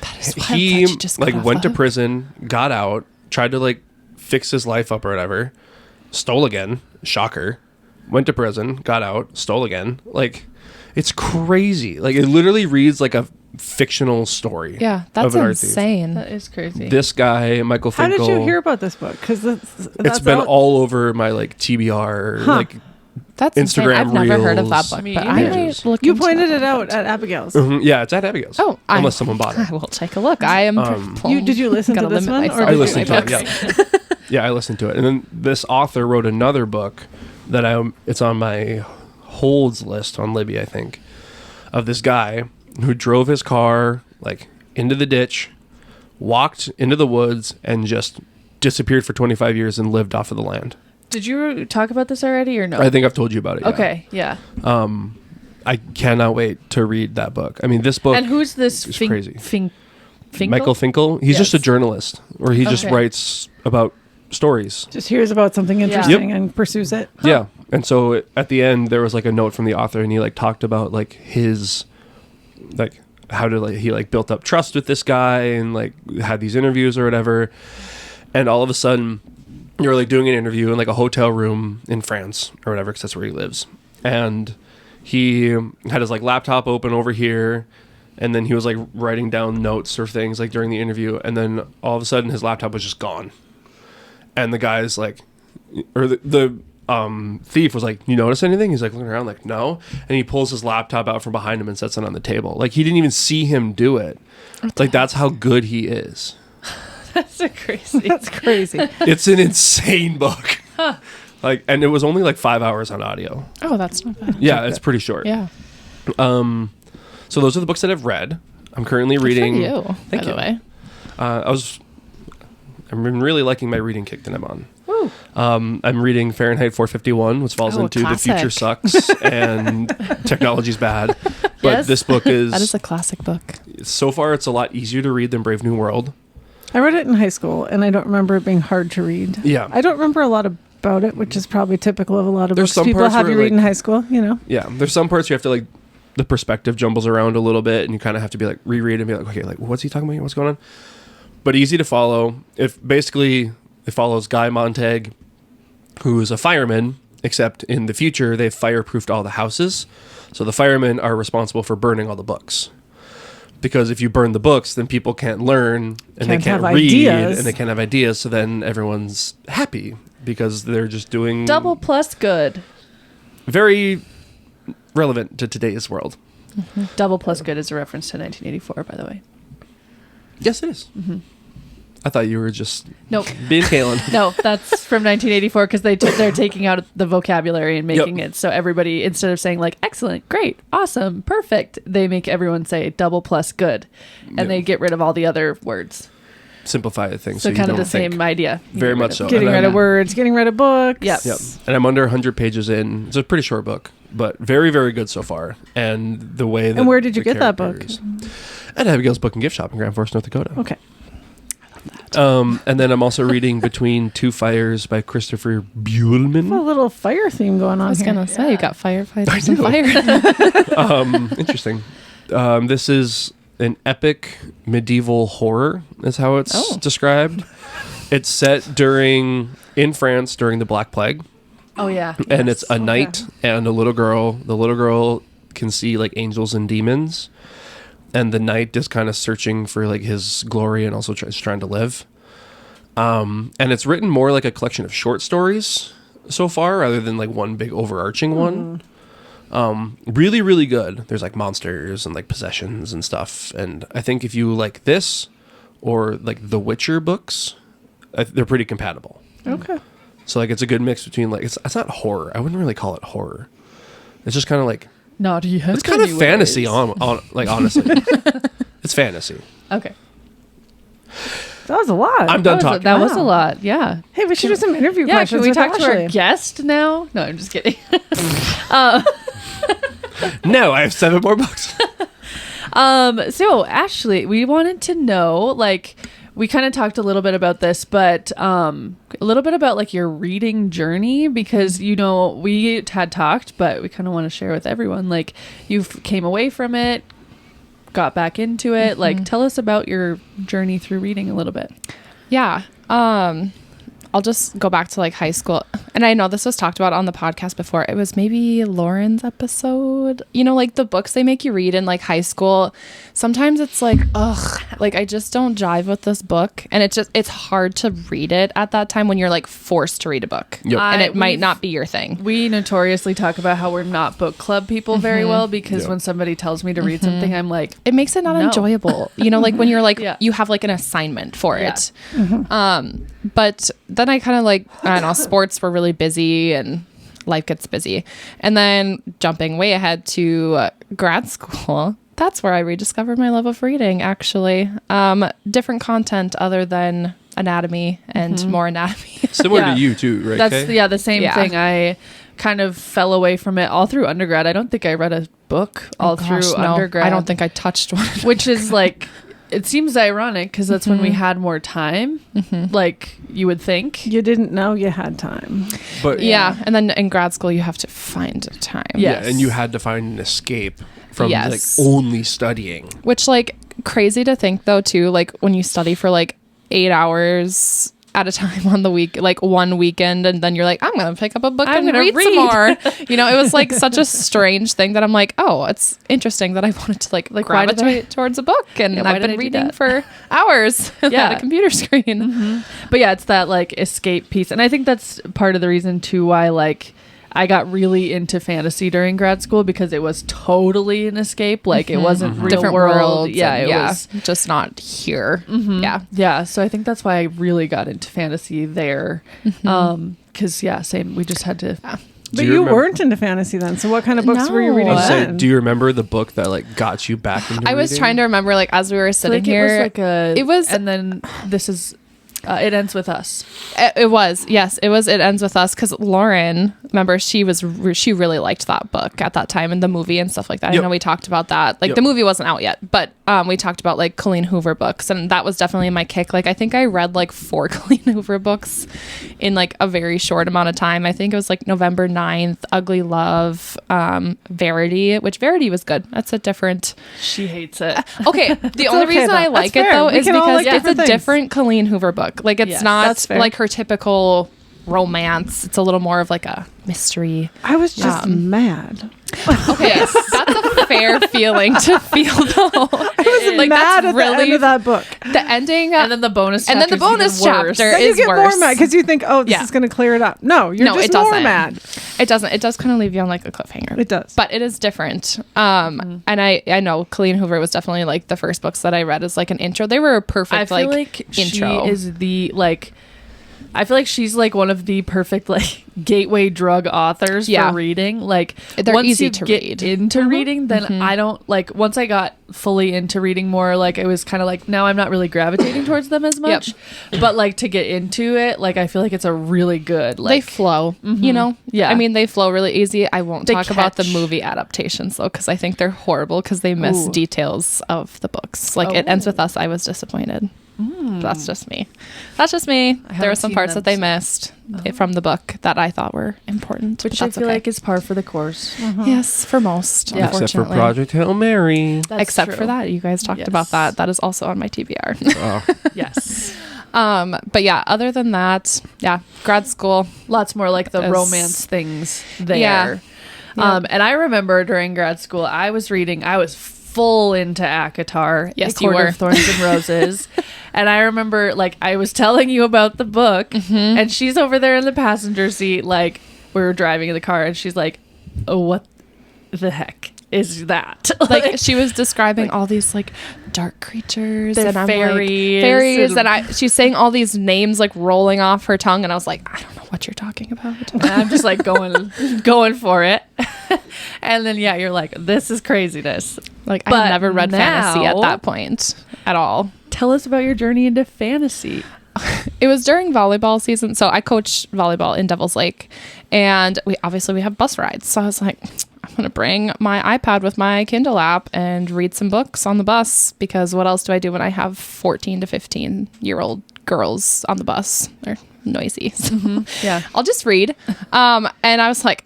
That is wild He that she just got like off went to that. prison, got out, tried to like fix his life up or whatever, stole again. Shocker. Went to prison, got out, stole again. Like it's crazy. Like it literally reads like a fictional story. Yeah, that's of an art thief. insane. that is crazy. This guy, Michael How Finkel. did you hear about this book? Because It's been all over my like TBR, like That's insane. Instagram I've never heard of that reels. book, Me but I either. might look You into pointed that it a out bit. at Abigail's. yeah, it's at Abigail's. Oh, unless someone bought it. I will take a look. I am. Did you listen to Gotta this limit one, or myself I did you listened to like it. Yeah, yeah, I listened to it, and then this author wrote another book that it's on my holds list on Libby, I think, of this guy who drove his car like into the ditch, walked into the woods, and just disappeared for 25 years and lived off of the land. Did you talk about this already or no? I think I've told you about it. Yeah. Okay, yeah. I cannot wait to read that book. I mean, this book. And who's this? is crazy. Finkel? Michael Finkel. He's just a Yes. journalist, or he just Okay. writes about stories. Just hears about something interesting and pursues it. Yeah. And so at the end, there was like a note from the author, and he like talked about like his, like how to like he like built up trust with this guy and like had these interviews or whatever. And all of a sudden, you're like doing an interview in like a hotel room in France or whatever, because that's where he lives. And he had his like laptop open over here, and then he was like writing down notes or things like during the interview, and then all of a sudden his laptop was just gone. And the guy's like, or the thief was like, "You notice anything?" He's like looking around like, "No." And he pulls his laptop out from behind him and sets it on the table. Like he didn't even see him do it. Like that's how good he is. That's so crazy. That's crazy. It's an insane book. Like, and it was only like 5 hours on audio. Oh, that's not bad. Yeah, it's pretty short. Yeah. So those are the books that I've read. I'm currently reading. Good for you, Thank by you. the way. I've been really liking my reading kick that I'm on. Woo. I'm reading Fahrenheit 451, which falls Oh, a into The Future classic. Sucks and Technology's Bad. But Yes. this book That is is a classic book. so far it's a lot easier to read than Brave New World. I read it in high school, and I don't remember it being hard to read. Yeah. I don't remember a lot about it, which is probably typical of a lot of There's books some people parts have where, you read like- in high school, you know? Yeah, there's some parts you have to like, the perspective jumbles around a little bit, and you kind of have to be like reread and be like, okay, like what's he talking about here? What's going on? But easy to follow. If basically it follows Guy Montag, who is a fireman, except in the future they've fireproofed all the houses, so the firemen are responsible for burning all the books. because if you burn the books, then people can't learn and they Can't can't have read ideas. and they can't have ideas. So then everyone's happy because they're just doing Double plus good. very relevant to today's world. Double plus good is a reference to 1984, by the way. Yes, it is. I thought you were just Nope. being Kailen. No, that's from 1984 because they're taking out the vocabulary and making Yep. it so everybody, instead of saying like excellent, great, awesome, perfect, they make everyone say double plus good, and Yep. they get rid of all the other words. Simplify things. So you kind of don't the think. same idea. You Very get much rid of so. it. Getting And rid of I'm- words, getting rid of books. Yep. Yep. And I'm under 100 pages in. It's a pretty short book, but very, very good so far. And the way that And where did you the get that book? characters- At Abigail's Book and Gift Shop in Grand Forks, North Dakota. Okay. And then I'm also reading Between Two Fires by Christopher A Buehlman. little fire theme going on I was here. gonna say you got firefighters I and fire. Interesting. This is an epic medieval horror, is how it's Oh. described. It's set in France during the Black Plague. Oh yeah. And it's a Okay. knight and a little girl. The little girl can see like angels and demons, and the knight is kind of searching for like his glory and also trying to live. And it's written more like a collection of short stories so far, rather than like one big overarching one. Really, really good. There's like monsters and like possessions and stuff. And I think if you like this or like the Witcher books, they're pretty compatible. Okay. So like it's a good mix between like it's not horror. I wouldn't really call it horror. It's just kind of like Not you. it's kind of fantasy on like honestly. It's fantasy. Okay. That was a lot. I'm done talking. That was a Wow. lot. Yeah. Hey, we should do some interview Yeah. questions Can we with talk to our Ashley. guest now? No, I'm just kidding. No, I have 7 more books. So Ashley, we wanted to know, like, we kind of talked a little bit about this, but a little bit about like your reading journey, because we had talked, but we kind of want to share with everyone, like, you came away from it, got back into it. Like, tell us about your journey through reading a little bit. Yeah. I'll just go back to like high school. And I know this was talked about on the podcast before. It was maybe Lauren's episode. You know, like the books they make you read in like high school. Sometimes it's like, ugh, like I just don't jive with this book. And it's hard to read it at that time when you're like forced to read a book. Yep. And it might we've- not be your thing. We notoriously talk about how we're not book club people very well, because Yeah. when somebody tells me to read something, I'm like, It makes it not No. enjoyable. You know, like when you're like, Yeah. you have like an assignment for Yeah. it. But then I kind of like, I don't know, sports were really busy and life gets busy. And then jumping way ahead to grad school, that's where I rediscovered my love of reading, actually. Different content other than anatomy and more anatomy. Similar Yeah. to you too, right? that's Kay? the same Yeah. thing. I kind of fell away from it all through undergrad. I don't think I read a book all Gosh, through no, undergrad. I don't think I touched one. which is like, it seems ironic because that's when we had more time, like you would think. You didn't know you had time. But Yeah. And then in grad school, you have to find time. Yeah. yeah, and you had to find an escape from Yes. like only studying. Which, like, crazy to think though too, like when you study for like 8 hours at a time on the week, like one weekend, and then you're like, I'm gonna pick up a book I'm and gonna read some read. more. You know, it was like such a strange thing that I'm like, oh, it's interesting that I wanted to like why did gravitate towards a book, and Yeah, why I've did been I do reading that? for hours Yeah. at a computer screen. But yeah, it's that like escape piece. And I think that's part of the reason too why like I got really into fantasy during grad school, because it was totally an escape. Like it wasn't real Different world. worlds. Yeah, and it was. just not here. Yeah. Yeah, so I think that's why I really got into fantasy there. Because yeah, same. We just had to. But Do you, you remember- weren't into fantasy then. So what kind of books were you No. reading I was saying, then? do you remember the book that like got you back into I was reading? trying to remember, like, as we were sitting Like here. it was like a. it was- and then this is. It ends with us. It was, yes, it was. It ends with us because Lauren, remember, she really liked that book at that time, and the movie and stuff like that. Yep. I know we talked about that. Like Yep. the movie wasn't out yet, but we talked about like Colleen Hoover books, and that was definitely my kick. Like I think I read like 4 Colleen Hoover books in like a very short amount of time. I think it was like November 9th, Ugly Love, Verity, which Verity was good. That's a different. She hates it. Okay, the only okay, reason though. I That's like it fair. though We is can all because like it's a different things. different Colleen Hoover book. Like it's Yes, not that's fair. like her typical romance. It's a little more of like a mystery. I was just mad. Okay, that's a fair feeling to feel though. I was mad at the end of that book. The ending, And then the bonus chapter. and then the bonus chapter Then is you get worse. more mad because you think, oh, this is going to clear it up. No, you're just it more doesn't. mad. It doesn't. It does kind of leave you on like a cliffhanger. It does. But it is different. And I know Kailen Hoover was definitely like the first books that I read as like an intro. They were a perfect I feel like intro. she is the like. I feel like she's like one of the perfect like gateway drug authors for reading. Like they're once easy you to get read. into reading, then I don't like. Once I got fully into reading more, like it was kind of like now I'm not really gravitating towards them as much. But like to get into it, like I feel like it's a really good. Like they flow, you know. Yeah. I mean they flow really easy. I won't They talk about the catch. movie adaptations though because I think they're horrible because they miss details of the books. Like it ends with us. I was disappointed. That's just me. There were haven't some seen parts them, that they missed from the book that I thought were important. which but I that's feel okay. like is par for the course. Yes, for most. Yeah. Except for Unfortunately. Project Hail Mary. That's Except true. for that, you guys talked about that. That is also on my TBR. Oh, Yes. But yeah, other than that, grad school. Lots more like the As- romance things there. Yeah. And I remember during grad school, I was full into ACOTAR, Yes, A Court you were. of Thorns and Roses. And I remember, like, I was telling you about the book, and she's over there in the passenger seat, like, we were driving in the car, and she's like, oh, what the heck is that? Like she was describing all these like dark creatures They're and I'm fairies like, fairies, and she's saying all these names like rolling off her tongue, and I was like, I don't know what you're talking about. And I'm just like going for it. And then, yeah, you're like, this is craziness. Like But I never read fantasy at now- that point at all. Tell us about your journey into fantasy. It was during volleyball season. So I coach volleyball in Devil's Lake, and we have bus rides. So I was like, I'm going to bring my iPad with my Kindle app and read some books on the bus, because what else do I do when I have 14 to 15-year-old girls on the bus? They're noisy. So Yeah. I'll just read. And I was like,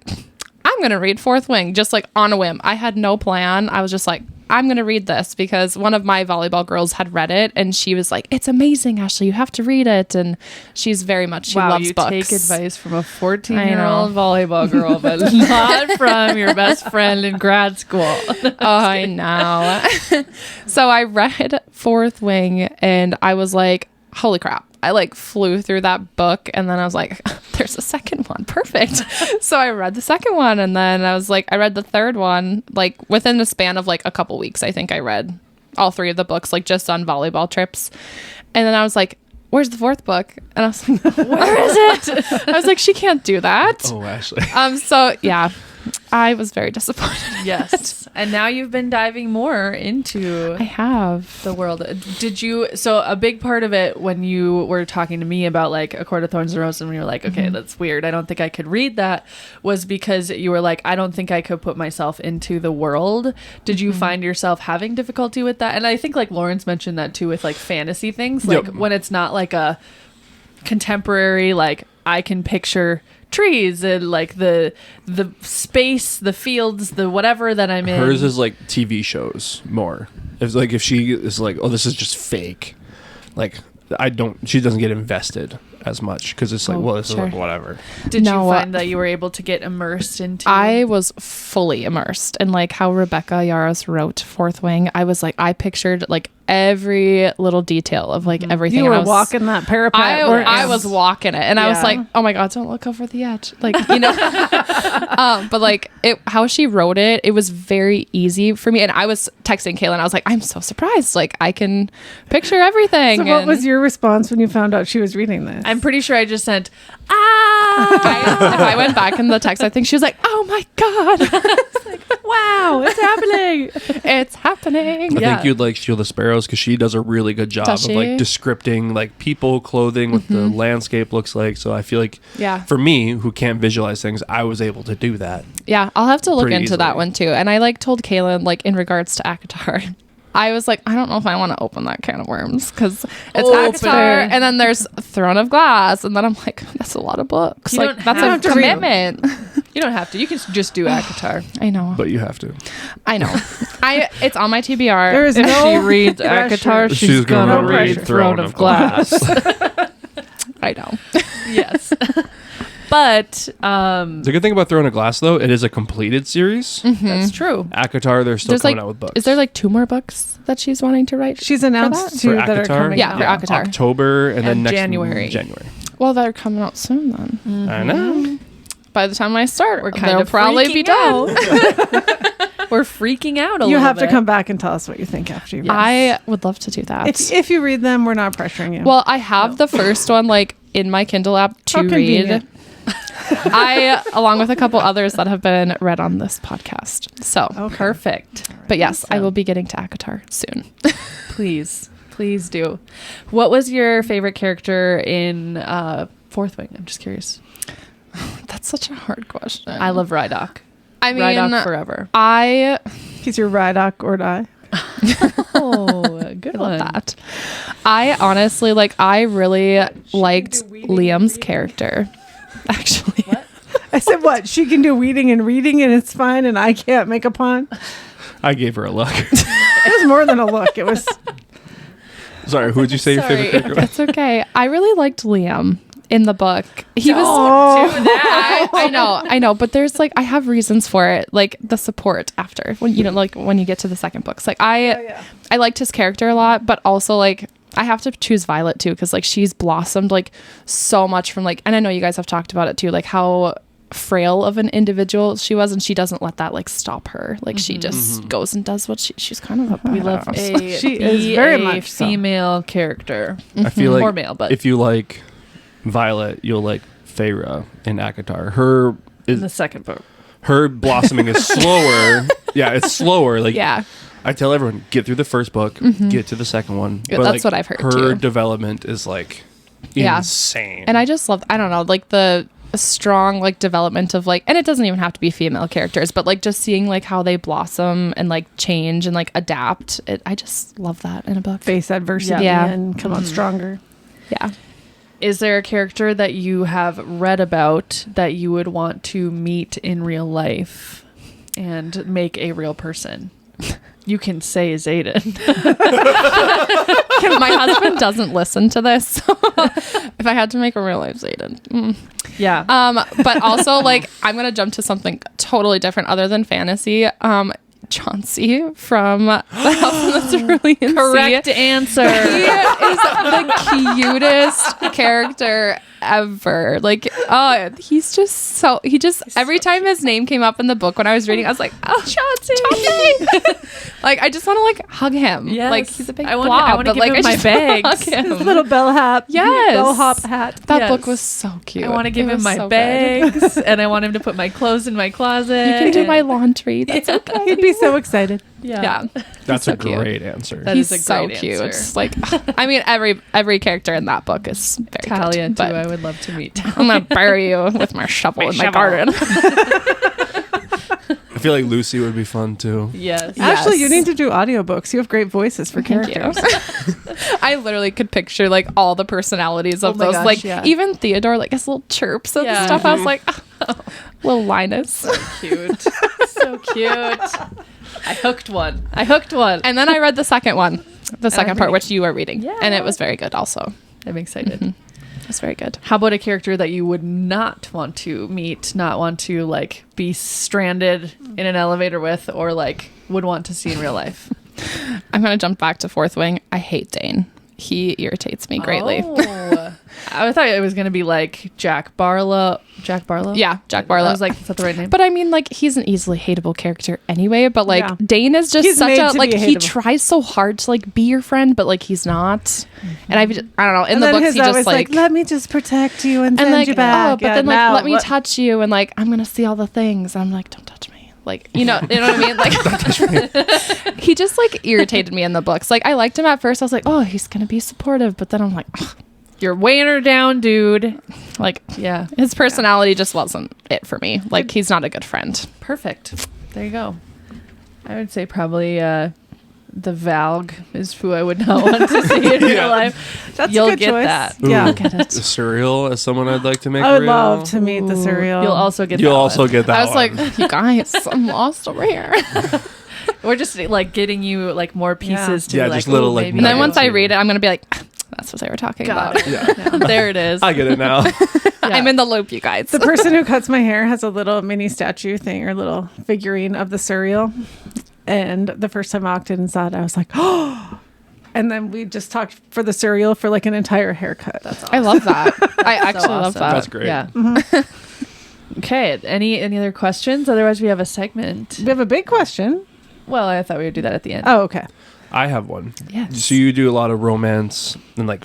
I'm going to read Fourth Wing, just like on a whim. I had no plan. I was just like, I'm going to read this because one of my volleyball girls had read it and she was like, it's amazing, Ashley. You have to read it. And she's very much, she loves you books. take advice from a I 14-year-old know. volleyball girl, but not from your best friend in grad school. Oh, I know. So I read Fourth Wing and I was like, holy crap. I like flew through that book and then I was like, there's a second one. Perfect. So I read the second one and then I was like, I read the third one like within the span of like a couple weeks. I think I read all three of the books like just on volleyball trips. And then I was like, where's the fourth book? And I was like, where is it? I was like, she can't do that. oh, Ashley. So yeah, I was very disappointed. Yes. And now you've been diving more into I have. the world. Did you, so a big part of it when you were talking to me about like A Court of Thorns and Roses, and you were like, okay, that's weird, I don't think I could read that, was because you were like, I don't think I could put myself into the world. Did you find yourself having difficulty with that? And I think like Lawrence mentioned that too with like fantasy things, like Yep. when it's not like a contemporary, like I can picture trees and like the space, the fields, the whatever that I'm in. Hers is like TV shows more. If she is like, oh, this is just fake, like she doesn't get invested as much because it's like, Oh, well, this sure. is like whatever. Did No, you find that you were able to get immersed into? I was fully immersed in like how Rebecca Yarros wrote Fourth Wing. I was like, I pictured like every little detail of like everything. You and were I was, walking that parapet. I was walking it, and I was Yeah. like, "Oh my god, don't look over the edge!" Like you know, but like how she wrote it, it was very easy for me. And I was texting Kailen. I was like, "I'm so surprised! Like I can picture everything." So what And was your response when you found out she was reading this? I'm pretty sure I just sent, if I went back in the text, I think she was like, "Oh my god, wow, it's happening. it's happening!" I Yeah. think you'd like Sheila Sparrows because she does a really good job Does of she? like descripting like people, clothing, what the landscape looks like. So I feel like Yeah. for me, who can't visualize things, I was able to do that. Yeah, I'll have to look Pretty into that easily. one too. And I like told Kailen, like in regards to ACOTAR, I was like, I don't know if I want to open that can of worms because it's Open. ACOTAR and then there's Throne of Glass, and then I'm like, that's a lot of books. You Like don't that's have a to read them. commitment. You don't have to. You can just do ACOTAR. I know. But you have to. I know. It's on my TBR. There is If no she reads pressure. ACOTAR, she's gonna No read pressure. Throne of Glass. I know. Yes. But The good thing about Throne of Glass, though, it is a completed series. that's true. ACOTAR, they're still There's coming like, out with books. is there like 2 more books that she's wanting to write? She's announced For 2 that are ACOTAR? coming Yeah, out. for ACOTAR. October and then And next January. January. Well, they're coming out soon then. I know. By the time I start, We're kind they'll of probably be freaking done. We're freaking out a You little have bit. to come back and tell us what you think after you read. I would love to do that. If you read them, we're not pressuring you. Well, I have the first one like in my Kindle app to How read. convenient. Along with a couple others that have been read on this podcast. So, Okay. Perfect. but yes, I will be getting to ACOTAR soon. Please do. What was your favorite character in Fourth Wing? I'm just curious. That's such a hard question. I love Rydok. I mean, Rydok forever. He's your Rydok or die. Oh, good I love one. that. I honestly I really liked Liam's character. Actually, I said, what? She can do weeding and reading and it's fine and I can't make a pun? I gave her a look. It was more than a look. It was... Sorry, who would you say your favorite character was? It's okay. I really liked Liam in the book. He was. Oh. I know, but there's I have reasons for it, like the support after when when you get to the second books. I liked his character a lot, but also I have to choose Violet too because she's blossomed so much from and I know you guys have talked about it too, how frail of an individual she was, and she doesn't let that stop her. She just goes and does what she's kind of a We love badass. She is very much so. female character. I feel like Or male, but if you like Violet, you'll like Feyre in ACOTAR. Her in the second book. her blossoming is slower. Yeah, it's slower. Yeah. I tell everyone, get through the first book, get to the second one. Yeah, that's what I've heard, Her too. development is Yeah. insane. And I just love, I don't know, the strong development of and it doesn't even have to be female characters, but just seeing how they blossom and change and adapt. I just love that in a book. Face adversity Yeah. and come out stronger. Yeah. Is there a character that you have read about that you would want to meet in real life and make a real person? You can say Zayden. My husband doesn't listen to this. So if I had to make a real life Zayden. Yeah. But also I'm going to jump to something totally different other than fantasy. Chauncey from The House in the Cerulean Sea. Correct answer. He is the cutest character ever. He's just every time his name came up in the book when I was reading, I was like, oh, Chauncey. I just want to hug him. Yes. He's a big I blob, want to give him my bags. His little bellhop. Yes. Bellhop hat. That Yes. book was so cute. I want to give It him was my so good. bags and I want him to put my clothes in my closet. You can do and- my laundry. That's okay. He'd be so excited. Yeah. That's so a cute. great answer. That He's is a so great cute. answer. I mean, every character in that book is very Talia, good. too. But I would love to meet. I'm gonna bury you with my shovel in my garden. I feel like Lucy would be fun too. Yes. Actually, you Yes. need to do audiobooks. You have great voices for Thank characters. you. I literally could picture all the personalities of Oh my those. gosh, yeah. Even Theodore, his little chirps and Yeah. stuff. I was like, oh, little Linus. Cute. So cute. I hooked one. And then I read the second one, the second part, reading. which you were reading, Yeah. and it was very good. Also, I'm excited. it was very good. How about a character that you would not want to meet, not want to be stranded in an elevator with, or would want to see in real life? I'm gonna jump back to Fourth Wing. I hate Dane. He irritates me greatly. Oh. I thought it was going to be Jack Barlow. Jack Barlow? Yeah, Jack Barlow. I was is that the right name? But I mean, he's an easily hateable character anyway. But Yeah. Dane is just He's such made a to be he hateable. tries so hard to be your friend, but he's not. And I don't know. In And the then books, his he just always let me just protect you and and send you back. oh, but then let me touch you and I'm gonna see all the things. I'm like, don't touch me. You know what I mean? He just irritated me in the books. I liked him at first. I was like, oh, he's gonna be supportive, but then I'm like, ugh. You're weighing her down, dude. Yeah. His personality just wasn't it for me. He's not a good friend. Perfect. There you go. I would say probably the Valg is who I would not want to see in real life. That's You'll a good get choice. that. Yeah. Get it? The Surreal is someone I'd like to make I would real. love to meet the Surreal. You'll also get You'll that also one. get that I was one. like, you guys, I'm lost over here. We're just getting you more pieces to Yeah, be just ooh, little, maybe And then nuggets. once I read it, I'm gonna be like, That's what they were talking Got about. it. Yeah. There it is. I get it now. I'm in the loop, you guys. The person who cuts my hair has a little mini statue thing or little figurine of the cereal. And the first time I walked in and saw it, I was like, oh. And then we just talked for the cereal for like an entire haircut. That's all. I love that. I actually love awesome. that. That's great. Yeah. Okay. Any other questions? Otherwise, we have a segment. We have a big question. Well, I thought we would do that at the end. Oh, okay. I have one. Yes. So you do a lot of romance and like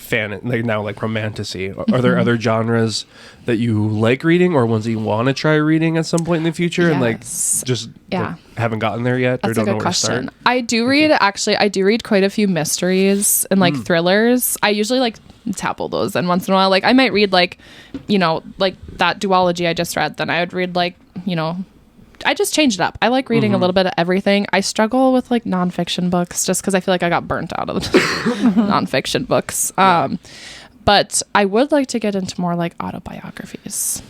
romantasy. Are there other genres that you like reading or ones that you want to try reading at some point in the future and like Yes. just Yeah. haven't gotten there yet or That's a don't know good where to question. start? I do read quite a few mysteries and like thrillers. I usually like dabble those, and once in a while, like I might read like, you know, like that duology I just read. Then I would read like, you know, I just changed it up. I like reading a little bit of everything. I struggle with like nonfiction books just because I feel like I got burnt out of the nonfiction books. But I would like to get into more like autobiographies.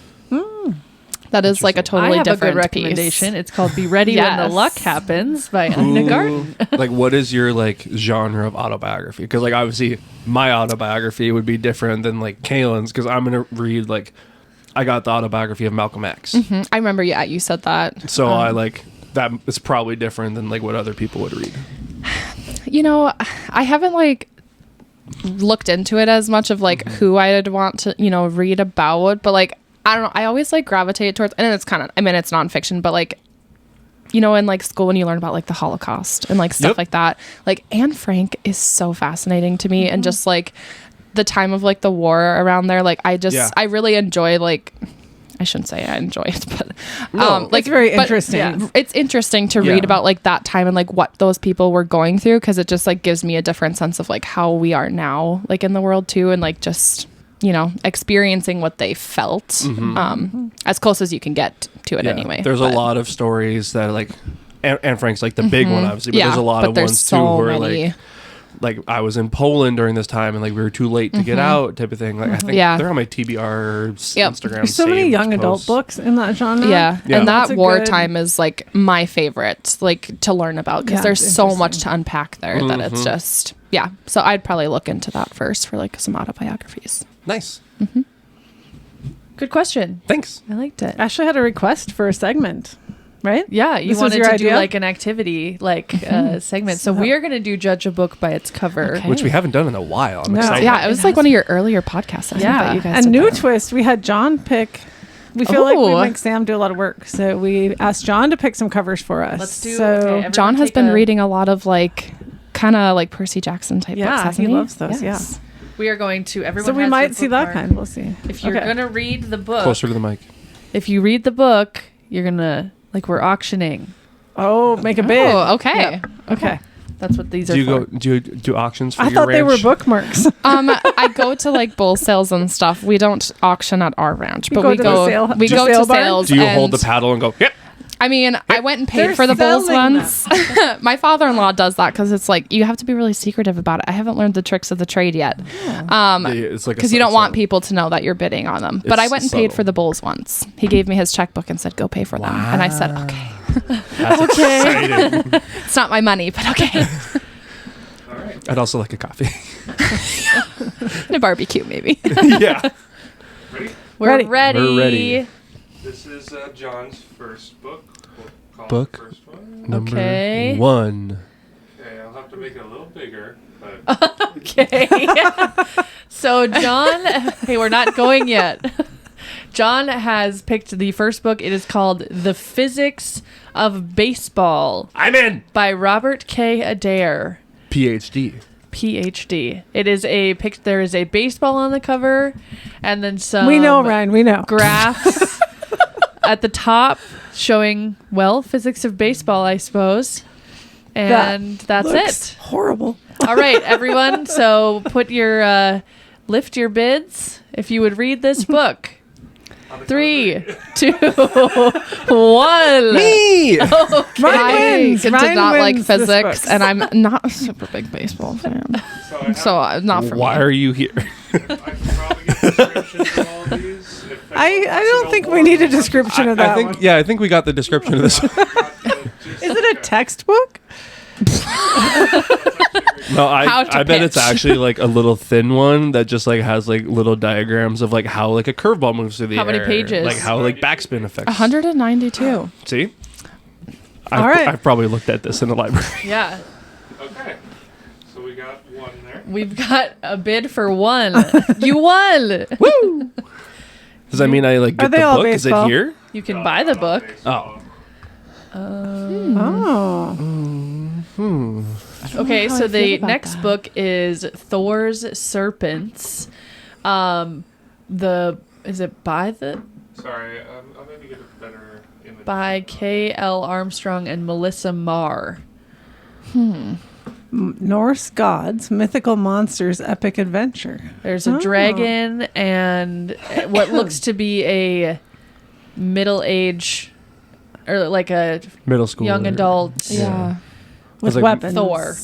That is like a totally I have a different good recommendation. piece. It's called "Be Ready When the Yes. Luck Happens" by Ina Garten. Like what is your like genre of autobiography? Because like obviously my autobiography would be different than like Kailen's because I'm gonna read like I got the autobiography of Malcolm X. I remember, yeah, you said that. So I like that is probably different than like what other people would read. You know, I haven't like looked into it as much of like who I'd want to, you know, read about, but like I don't know, I always like gravitate towards, and it's kind of, I mean, it's nonfiction, but like, you know, in like school when you learn about like the Holocaust and like stuff like that, like Anne Frank is so fascinating to me, and just like the time of like the war around there, like I really enjoy, like, I shouldn't say I enjoy it, but like it's very but, interesting. yeah, it's interesting to read about like that time and like what those people were going through, because it just like gives me a different sense of like how we are now, like in the world too, and like just, you know, experiencing what they felt as close as you can get to it anyway. There's a lot of stories that like Anne Frank's like the big one obviously, but there's a lot of there's ones so too where many. like I was in Poland during this time and like we were too late to get out type of thing. Like I think they're on my TBR Instagram. There's so many saved young adult posts. books in that genre. Yeah. Yeah. And That's that a wartime is like my favorite, like to learn about, because Yeah, there's it's so much to unpack there that it's just, so I'd probably look into that first for like some autobiographies. Nice. Good question. Thanks. I liked it. Ashley had a request for a segment, right? Yeah, you This was wanted your to idea? do like an activity, like segment. So we are going to do judge a book by its cover. Okay. Which we haven't done in a while. I'm No. excited. Yeah, it was like one of your earlier podcasts. I think, that you guys And did new that. twist, we had John pick. We feel like we Oh. make Sam do a lot of work, so we asked John to pick some covers for us. Let's do- So okay, everyone John has take been a- reading a lot of like kind of like Percy Jackson type books, yeah, hasn't he he? loves those. Yes. We are going to everyone. So we has might their see book that card. kind. We'll see. If you're Okay. gonna read the book, Closer to the mic. if you read the book, you're gonna like we're auctioning. Oh, make a bid. Oh, okay. Okay. That's what these are Do you for. go do auctions for I your thought they were ranch? bookmarks. I go to like bull sales and stuff. We don't auction at our ranch, You but go we to the go sale- we the go sale to barn? sales. Do you hold the and- paddle and go, yep? I mean, I went and paid They're for the bulls selling once. My father-in-law does that because it's like you have to be really secretive about it. I haven't learned the tricks of the trade yet, It's like because you don't want people to know that you're bidding on them. But I It's went and paid subtle. for the bulls once. He gave me his checkbook and said, "Go pay for them," and I said, "Okay, That's exciting. it's not my money, but okay." I'd also like a coffee. And a barbecue, maybe. Yeah. We're Ready. ready. We're ready. This is John's first book. We'll call Book. it the first one. Number Okay. 1. Okay, I'll have to make it a little bigger, but Okay. So John, hey, we're not going yet. John has picked the first book. It is called The Physics of Baseball I'm in. by Robert K. Adair, PhD. PhD. It is a pic. There is a baseball on the cover, and then some. we know, Ryan. We know. Graphs at the top showing physics of baseball, I suppose. And that's Looks it. horrible. All right, everyone. So put your lift your bids if you would read this book. 3, 2, 1. Me. Ryan I wins. did Ryan not like wins this physics, book. and I'm not a super big baseball fan, so not for Why me. are you here? I can probably get descriptions of all of these. If I don't think we need a description of that one. I think we got the description of this. Is it a textbook? No, How to I bet it's pitch. actually like a little thin one that just like has like little diagrams of like how like a curveball moves through the How air. many pages? Like how like backspin affects. 192. See? All right. I've probably looked at this in the library. Yeah. Okay. So we got one there. We've got a bid for one. You won. Woo! Does that mean I like Are get they the all book? Is it baseball? here? You can buy the book. Oh. Oh. Okay, how so I the feel about next that. book is Thor's Serpents. Is it by Sorry, I'll maybe get a better image. by K.L. Armstrong and Melissa Marr? Norse gods, mythical monsters, epic adventure. There's a dragon and what looks to be a middle age or like a Middle school. young adult. Yeah. With like weapons. Thor.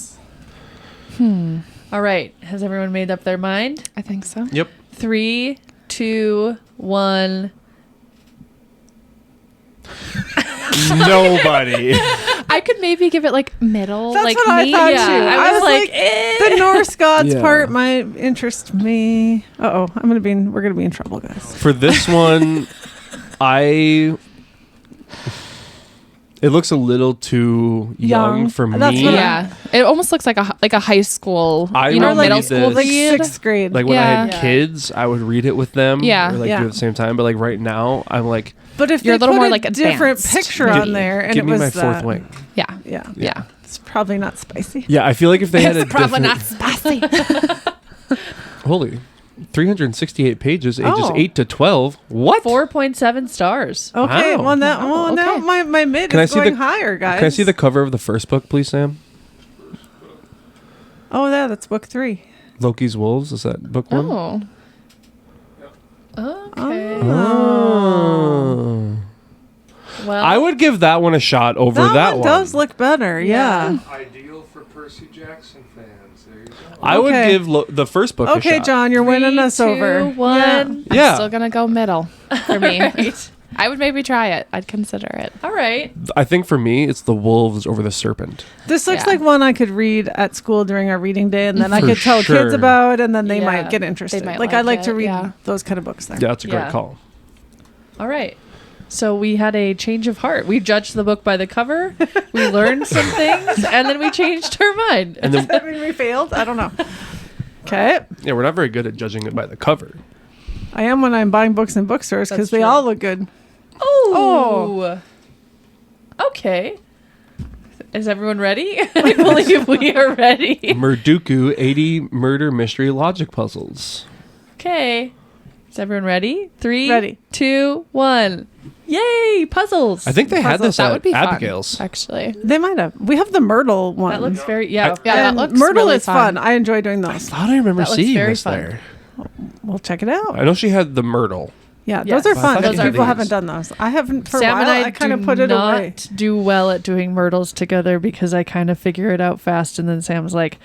All right, has everyone made up their mind? I think so. Yep. 3, 2, 1. Nobody. I could maybe give it like middle. That's like what I me. thought Yeah, too. I was like, the Norse gods Yeah. part might interest me. We're gonna be in trouble, guys. For this one, it looks a little too young Young. for That's me. what Yeah, it almost looks like a high school, I you know, would middle read school this- Like read. 6th grade. Like when I had Yeah. kids, I would read it with them. Yeah. Or like Yeah. do it at the same time. But like right now, I'm like, but if You're they a little put more, a like, different advanced, picture maybe. on there, and give it me was my fourth that, wing. Yeah, Yeah, yeah. it's probably not spicy. Yeah, I feel like if they had a different, spicy. holy, 368 pages, ages Oh. 8 to 12. What? 4.7 stars. Okay, Wow. well now, Wow, now okay. my mid Can I is see going the- higher, guys. Can I see the cover of the first book, please, Sam? Oh, yeah, that's book 3. Loki's Wolves. Is that book one? Oh, Okay. Oh. Well, I would give that one a shot over that one does look better. Yeah. Ideal for Percy Jackson fans. There you go. I would Okay. give the first book a Okay, shot. John, you're winning 3, us over. 2, 1. Yeah. I'm still gonna go middle for me. Right. I would maybe try it. I'd consider it. All right. I think for me, it's the wolves over the serpent. This looks Yeah. like one I could read at school during our reading day, and then I For could tell sure. kids about, and then they Yeah. might get interested. might Like I like like to it, read yeah. those kind of books. There. Yeah, that's a great Yeah. call. All right. So we had a change of heart. We judged the book by the cover. We learned some things, and then we changed our mind. And then, I mean, we failed. I don't know. Okay, yeah, we're not very good at judging it by the cover. I am when I'm buying books in bookstores because That's they true. all look good. Oh. Okay. Is everyone ready? I believe we are ready. Murduku 80 murder mystery logic puzzles. Okay. Is everyone ready? 3, Ready. 2, 1. Yay! Puzzles. I think they had Puzzle. this That at would be Abigail's. fun, actually. They might have. We have the Myrtle one. that looks very yeah. Yeah, that And looks Myrtle really is fun. I enjoy doing those. Thought I remember That looks seeing very this fun. there. We'll check it out. I know she had the Myrtle. Yeah, Yes. those are But I fun. thought If you had people these. haven't done those. I haven't for Sam a while. and I kind of do put it not away. do well at doing myrtles together because I kind of figure it out fast, and then Sam's like,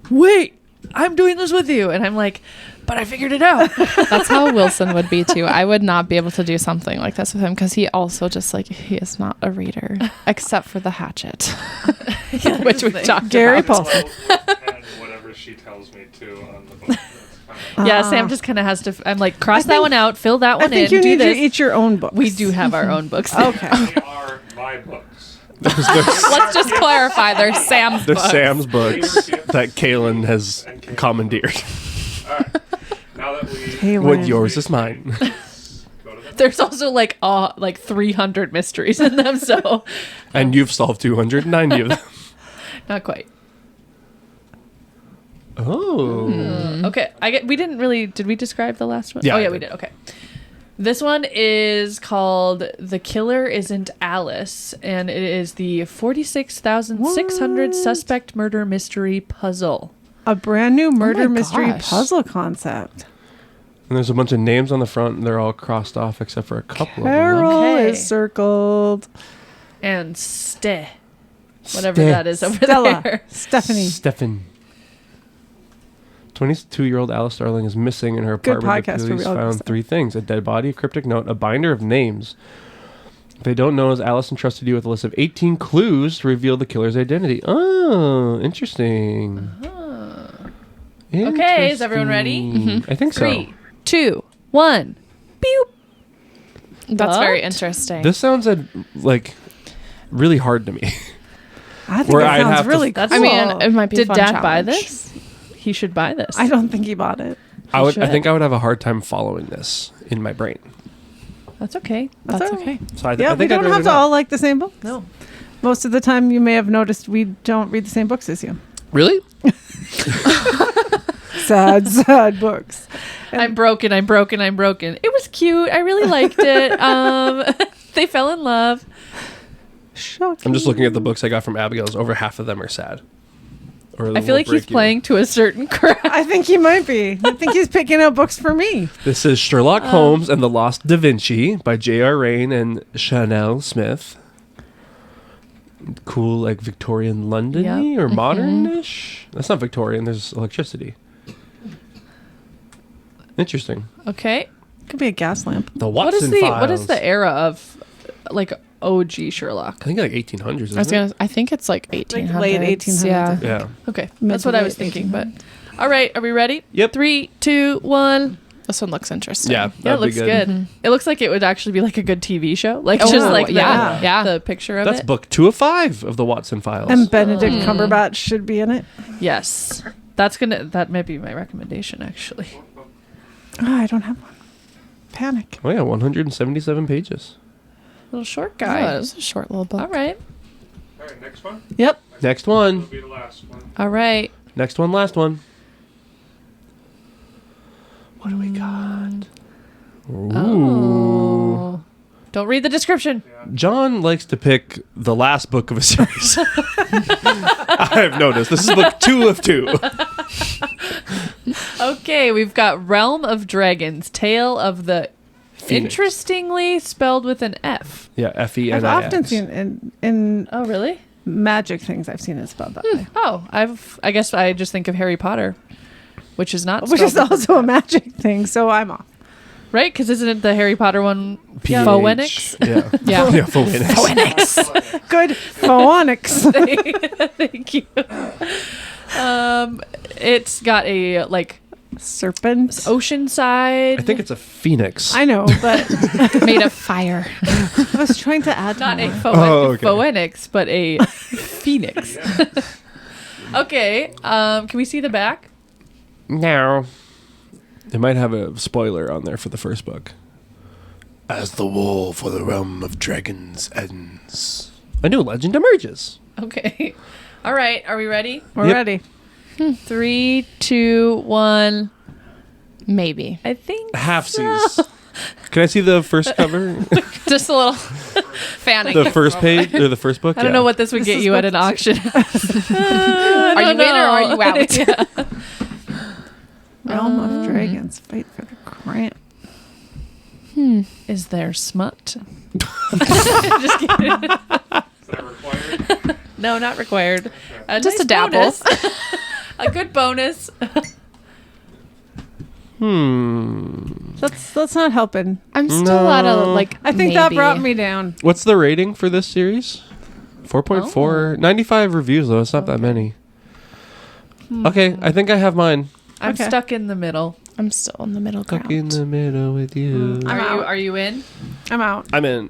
"Wait, I'm doing this with you," and I'm like, "But I figured it out." That's how Wilson would be too. I would not be able to do something like this with him because he also just like he is not a reader except for the Hatchet, which we talked Gary about. Paulson. And whatever she tells me to on the book. That's kind Yeah, Ah. Sam just kind of has to. I'm like, cross that one out, fill that I one think in, you do need to this. eat your own books. We do have our own books. Okay. of, they are my books. Let's just clarify. They're Sam's They're books. Sam's books that Kailen has commandeered. All right. Now that we Hey, What Ryan. yours is mine. go to the There's also like 300 mysteries in them, so And you've solved 290 of them. not quite. Oh. Okay, we didn't really. Did we describe the last one? Yeah, Oh I yeah, did. we did. Okay. This one is called "The Killer Isn't Alice," and it is the 46,600 suspect murder mystery puzzle. A brand new murder my mystery gosh. puzzle concept. And there's a bunch of names on the front, and they're all crossed off except for a couple of them. Carol Okay. is circled. And whatever Ste- that is over Stella. there. Stephanie. Stefan. 22-year-old Alice Starling is missing in her Good apartment. podcast The for police real found stuff. 3 things: a dead body, a cryptic note, a binder of names. If they don't know, has Alice entrusted you with a list of 18 clues to reveal the killer's identity. Oh, interesting. Okay, is everyone ready? I think so. 3, 2, 1. Pew. That's What? very interesting. This sounds like really hard to me. I think Where it I'd have sounds to- really cool. That's- I mean, it might be a Did fun Dad buy challenge. this? He should buy this. I don't think he bought it. I should. think I would have a hard time following this in my brain. That's okay. That's all right. okay. So I, Yeah, I we think don't I'd rather have to not. all like the same book. No. Most of the time, you may have noticed we don't read the same books as you. Really? Sad books. I'm broken. It was cute. I really liked it. They fell in love. Shocking. I'm just looking at the books I got from Abigail's. Over half of them are sad. Or I feel like he's playing to a certain crowd. I think he might be. I think he's picking out books for me. This is Sherlock Holmes and the Lost Da Vinci by J.R. Rain and Chanel Smith. Cool, like Victorian London Yep. or modern-ish. That's not Victorian. There's electricity. Interesting. Okay. Could be a gas lamp. The What is Watson the Files. what is the era of like OG Sherlock? I think like 1800s. Isn't I was it? gonna. I think it's like 1800s. late 1800s. Yeah. Yeah. Okay. Mid That's to what I was late thinking, but all right, are we ready? Yep. 3, 2, 1. This one looks interesting. Yeah. Yeah, it that'd be looks good. It looks like it would actually be like a good TV show. Like Oh, just like yeah. the picture of That's it. book 2 of 5 of the Watson Files. And Benedict Cumberbatch should be in it. Yes. That might be my recommendation actually. Oh, I don't have one. Panic. Oh yeah, 177 pages. Little short Guy. guy. It's a short little book. All right. All right, next one. Yep. Next one. Will be the last one. All right. Next one, last one. What do we got? Ooh. Oh. Don't read the description. John likes to pick the last book of a series. I've noticed. This is book 2 of 2. Okay, we've got Realm of Dragons, Tale of the Phoenix. Interestingly spelled with an F. Yeah, F-E-N-I-X. I've often seen in Oh, really? magic things. I've seen it spelled that way, Oh, I guess I just think of Harry Potter, which is not which is spelled with- also a magic thing. So I'm off. right, because isn't it the Harry Potter one P-H. Phoenix? Yeah. Yeah. Yeah, Phoenix. Good phonics. Thank you. It's got a like Serpent. oceanside. I think it's a phoenix. I know, but Made of fire. I was trying to add not a more. Oh, okay. phoenix, but a phoenix. Okay, can we see the back? No. They might have a spoiler on there for the first book. As the war for the realm of dragons ends, a new legend emerges. Okay. All right, are we ready? We're Yep. ready. 3, 2, 1. Maybe. I think Halfsies. Can I see the first cover? Just a little fanning. The first page or the first book? I don't know what this would get is you at what- an auction. Are you in or are you out? Yeah. Realm of Dragons. Fight for the crown. Is there smut? Just kidding. Is that required? No, not required. Just nice a dabble. bonus. A good bonus. That's not helping. I'm still at a like. I think that maybe. brought me down. What's the rating for this series? 4.4. 95 reviews, though. It's not that many. Okay, I think I have mine. I'm Okay. stuck in the middle. I'm still in the middle ground. Stuck in the middle with you. I'm out. Are you in? I'm out. I'm in.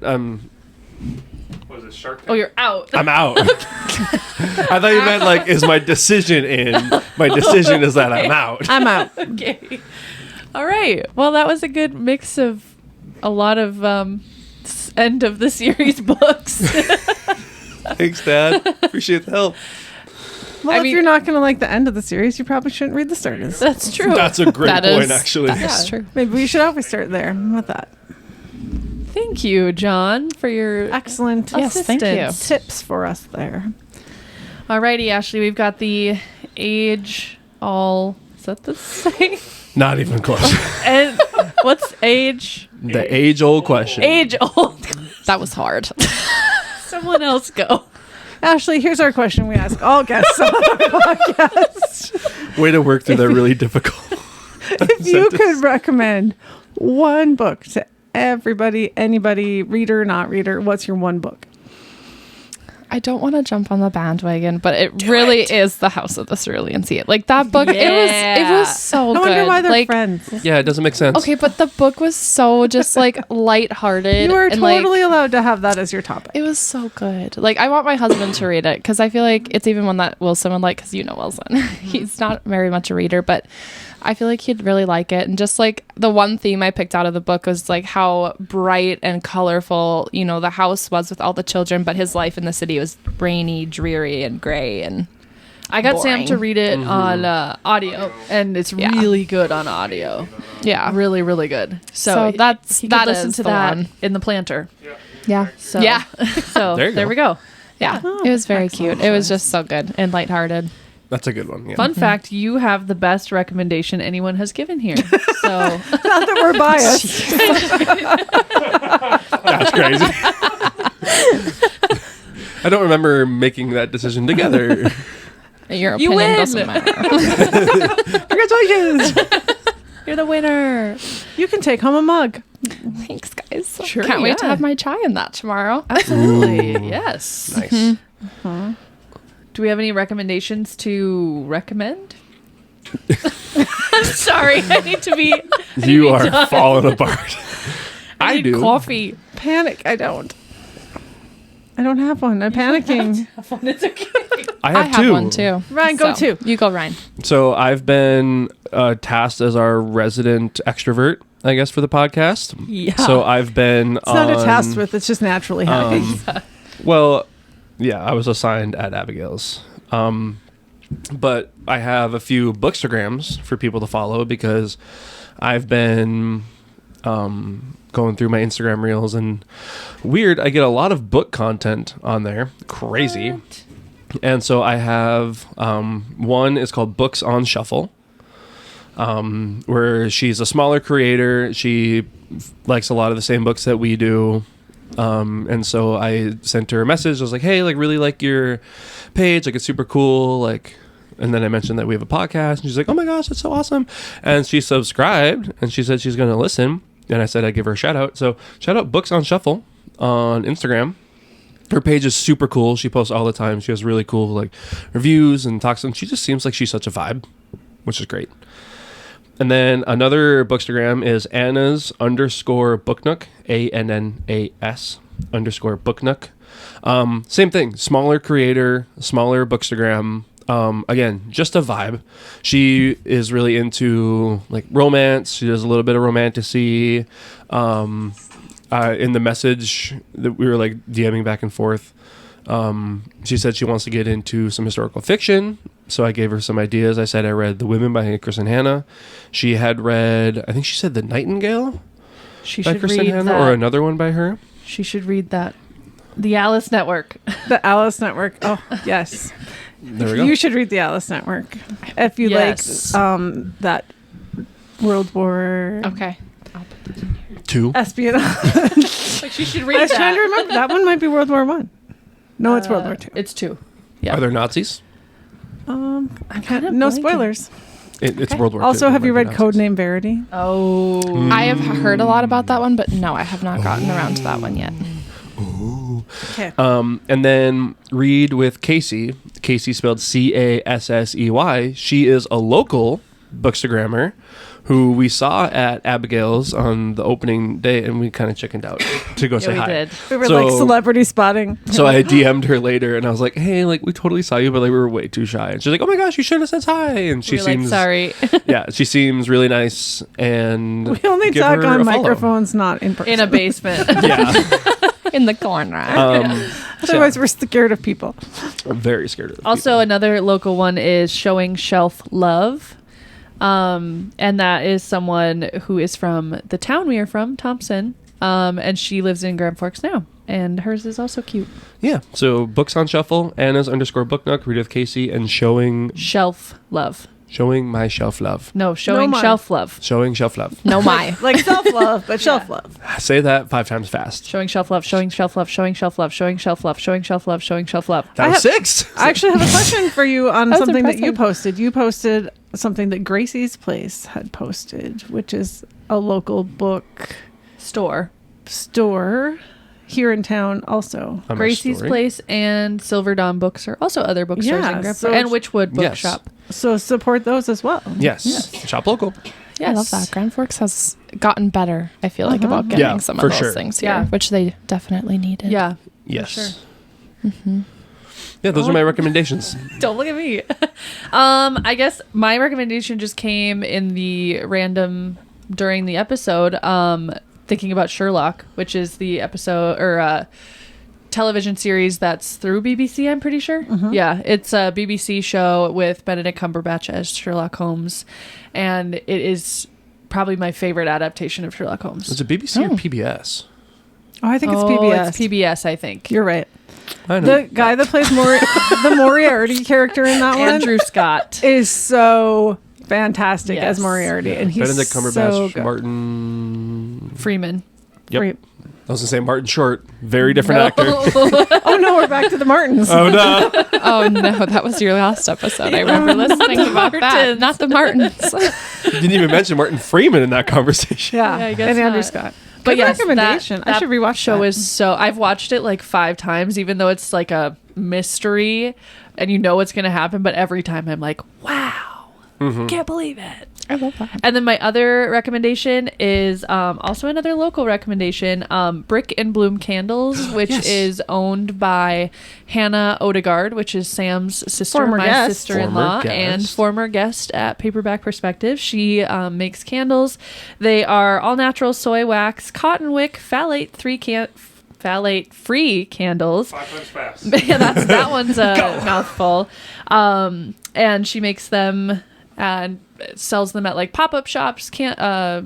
What is it, Shark Tank? Oh, you're out. I'm out. I thought you meant like, is my decision in? My decision is that I'm out. I'm out. Okay. All right. Well, that was a good mix of a lot of end of the series books. Thanks, Dad. Appreciate the help. Well, I if mean- you're not going to like the end of the series, you probably shouldn't read the starters. That's true. That's a great That point, is- actually. That's true. Maybe we should always start there with that. Thank you, John, for your Excellent Yes, thank you. assistance. tips for us there. Alrighty, Ashley, we've got the age all. Is that the same? Not even close. And what's age? The age-old question. Age old. That was hard. Someone else go. Ashley, here's our question we ask all guests on our podcast. Way to work through that really difficult. If you could recommend one book to everybody, anybody, reader, not reader, what's your one book? I don't want to jump on the bandwagon, but it really is the House of the Cerulean Sea. Like that book, it was so I good. wonder why they're like, friends. Yeah, it doesn't make sense. Okay, but the book was so just like lighthearted. You are and, totally like, allowed to have that as your topic. it was so good. Like I want my husband to read it because I feel like it's even one that Wilson would like because you know Wilson. He's not very much a reader, but I feel like he'd really like it. And just like the one theme I picked out of the book was like how bright and colorful, you know, the house was with all the children, but his life in the city was rainy, dreary, and gray. And I got boring. Sam to read it on audio, and it's Yeah. really good on audio. yeah, Really, really good. So that's he could that listen is to the that one. in the planter. Yeah, So yeah, so There you there go. we go. yeah. It was very cute. It was just so good and lighthearted. That's a good one. Yeah. Fun fact: you have the best recommendation anyone has given here. So Not that we're biased. That's crazy. I don't remember making that decision together. Your You opinion win! doesn't matter. Congratulations. you're the winner. You can take home a mug. Thanks, guys. Sure, Can't wait to yeah. have my chai in that tomorrow. Absolutely, Ooh. yes. Nice. Do we have any recommendations to recommend? I'm sorry, I need to be. You are falling apart. I need do. coffee. Panic. I don't have one. I'm panicking. It's okay. I I have have two. one too. Ryan, go So, too. You go, Ryan. So I've been tasked as our resident extrovert, I guess, for the podcast. Yeah. So I've been It's not a task with. It's just naturally happening. Well, yeah, I was assigned at Abigail's. But I have a few bookstagrams for people to follow because I've been going through my Instagram reels, and weird, I get a lot of book content on there. Crazy. And so I have one is called Books on Shuffle, where she's a smaller creator. She likes a lot of the same books that we do. And so I sent her a message. I was like, hey, like, really like your page. Like, it's super cool. Like, and then I mentioned that we have a podcast. And she's like, oh my gosh, that's so awesome. And she subscribed, and she said she's going to listen. And I said I'd give her a shout out. So shout out Books on Shuffle on Instagram. Her page is super cool. She posts all the time. She has really cool like reviews and talks. And she just seems like she's such a vibe, which is great. And then another bookstagram is Anna's _booknook, ANNAS _booknook. Same thing, smaller creator, smaller bookstagram. Again, just a vibe. She is really into like romance. She does a little bit of romantasy. In the message that we were like DMing back and forth, she said she wants to get into some historical fiction. So I gave her some ideas. I said I read The Women by Kristen Hanna. She had read, I think she said The Nightingale She by should Kristen read Hanna, that. or another one by her. She should read that. The Alice Network. The Alice Network. Oh, yes. There we go. You should read the Alice Network if you Yes. like that World War Okay. 2. espionage. Like she should I read was that. trying to remember. That one might be World War One. No, it's World War Two. It's 2. Yeah. Are there Nazis? I kinda can't. No blanking. spoilers. It's World War II. Also, There have you might be read Nazis. Codename Verity? Oh. I have heard a lot about that one, but no, I have not gotten around to that one yet. Okay. And then read with Casey. Casey spelled Cassey. She is a local bookstagrammer who we saw at Abigail's on the opening day, and we kind of chickened out to go say we hi. did. We were So- like celebrity spotting. So I DM'd her later, and I was like, "Hey, like we totally saw you, but like we were way too shy." And she's like, "Oh my gosh, you should have said hi." And she We're seems like, sorry. yeah, she seems really nice. And We only give talk her on a follow. microphones, not in person. In a basement. Yeah, In the corner. Otherwise, we're scared of people. I'm very scared of it. Also, another local one is Showing Shelf Love. And that is someone who is from the town we are from, Thompson. And she lives in Grand Forks now. And hers is also cute. Yeah. So Books on Shuffle, Anna's _booknook, read with Casey, and showing Shelf Love. my shelf love. No, Showing mine. Shelf Love. Showing shelf love. No, my. Like self-love, but shelf-love. Say that 5 times fast. Showing Shelf Love. Showing Shelf Love. Showing Shelf Love. Showing Shelf Love. Showing Shelf Love. Showing Shelf Love. That was have- 6. I actually have a question for you on That was something that you impressive. posted. You posted something that Gracie's Place had posted, which is a local book Store. store here in town also. On my Gracie's story. Place and Silver Dawn Books are also other bookstores Yeah, in Grand so- Forks. And Witchwood Yes. Bookshop. So support those as well. Yes. Shop local. Yes. I love that. Grand Forks has gotten better, I feel like, about getting Yeah, some for of those sure. things here, Yeah. which they definitely needed. Yeah. Yes. sure. Yeah, those are my recommendations. Don't look at me. I guess my recommendation just came in the random during the episode. Thinking about Sherlock, which is the episode or television series that's through BBC. I'm pretty sure. Yeah, it's a BBC show with Benedict Cumberbatch as Sherlock Holmes, and it is probably my favorite adaptation of Sherlock Holmes. Is it BBC or PBS? Oh, I think it's Oh, PBS. It's PBS, I think. You're right. I know. The guy that plays the Moriarty character in that one Andrew Scott. is so fantastic Yes. as Moriarty, and he's Benedict Cumberbatch, so good. Martin. Freeman. Yep. Great. I was gonna say Martin Short, very different actor. Oh no, we're back to the Martins. Oh no! Oh no, that was your last episode. I remember listening about that. Martins. Not the Martins. Didn't even mention Martin Freeman in that conversation. Yeah, Yeah, I guess and Andrew not. Scott. But Good yes, recommendation. I should rewatch show that. is so I've watched it like 5 times, even though it's like a mystery and you know what's gonna happen, but every time I'm like, wow, can't believe it. I love that. And then my other recommendation is also another local recommendation, Brick and Bloom Candles, which Yes. is owned by Hannah Odegaard, which is Sam's sister, Former my guest. sister-in-law, Former and guest. former guest at Paperback Perspective. She makes candles. They are all natural soy wax, cotton wick, phthalate-free candles. 5 times fast. Yeah, that one's a mouthful. And she makes them and sells them at like pop-up shops. I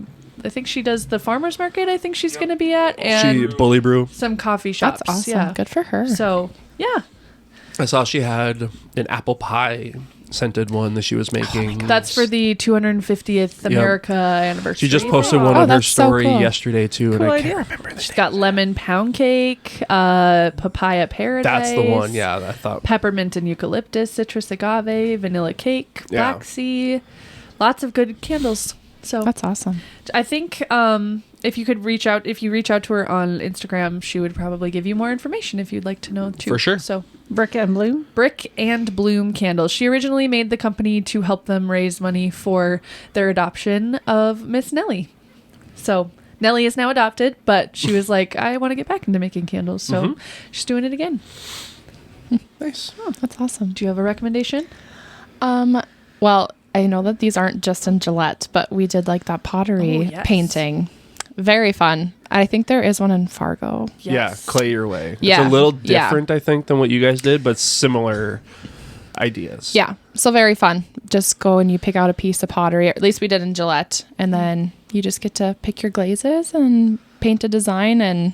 think she does the farmers market. I think she's going to be at, and She Bully Brew. some coffee shops. That's awesome. Yeah. Good for her. So yeah, I saw she had an apple pie scented one that she was making. that's for the 250th America anniversary. She just posted one Oh, on her that's so story cool. yesterday too, and Cool I idea. can't remember the She's name. got lemon pound cake, papaya paradise. That's the one. Yeah, I thought. Peppermint and eucalyptus, citrus agave, vanilla cake, Yeah. black sea. Lots of good candles. So That's awesome. I think if you reach out to her on Instagram, she would probably give you more information if you'd like to know too. For sure. So Brick and Bloom. Brick and Bloom Candles. She originally made the company to help them raise money for their adoption of Miss Nellie. So Nellie is now adopted, but she was like, I want to get back into making candles. So she's doing it again. Nice. That's awesome. Do you have a recommendation? Well, I know that these aren't just in Gillette, but we did like that pottery Oh, yes. painting. Very fun. I think there is one in Fargo. Yeah, Clay Your Way. Yeah. It's a little Yeah. different, I think, than what you guys did, but similar ideas. Yeah. So very fun. Just go and you pick out a piece of pottery, or at least we did in Gillette, and then you just get to pick your glazes and paint a design and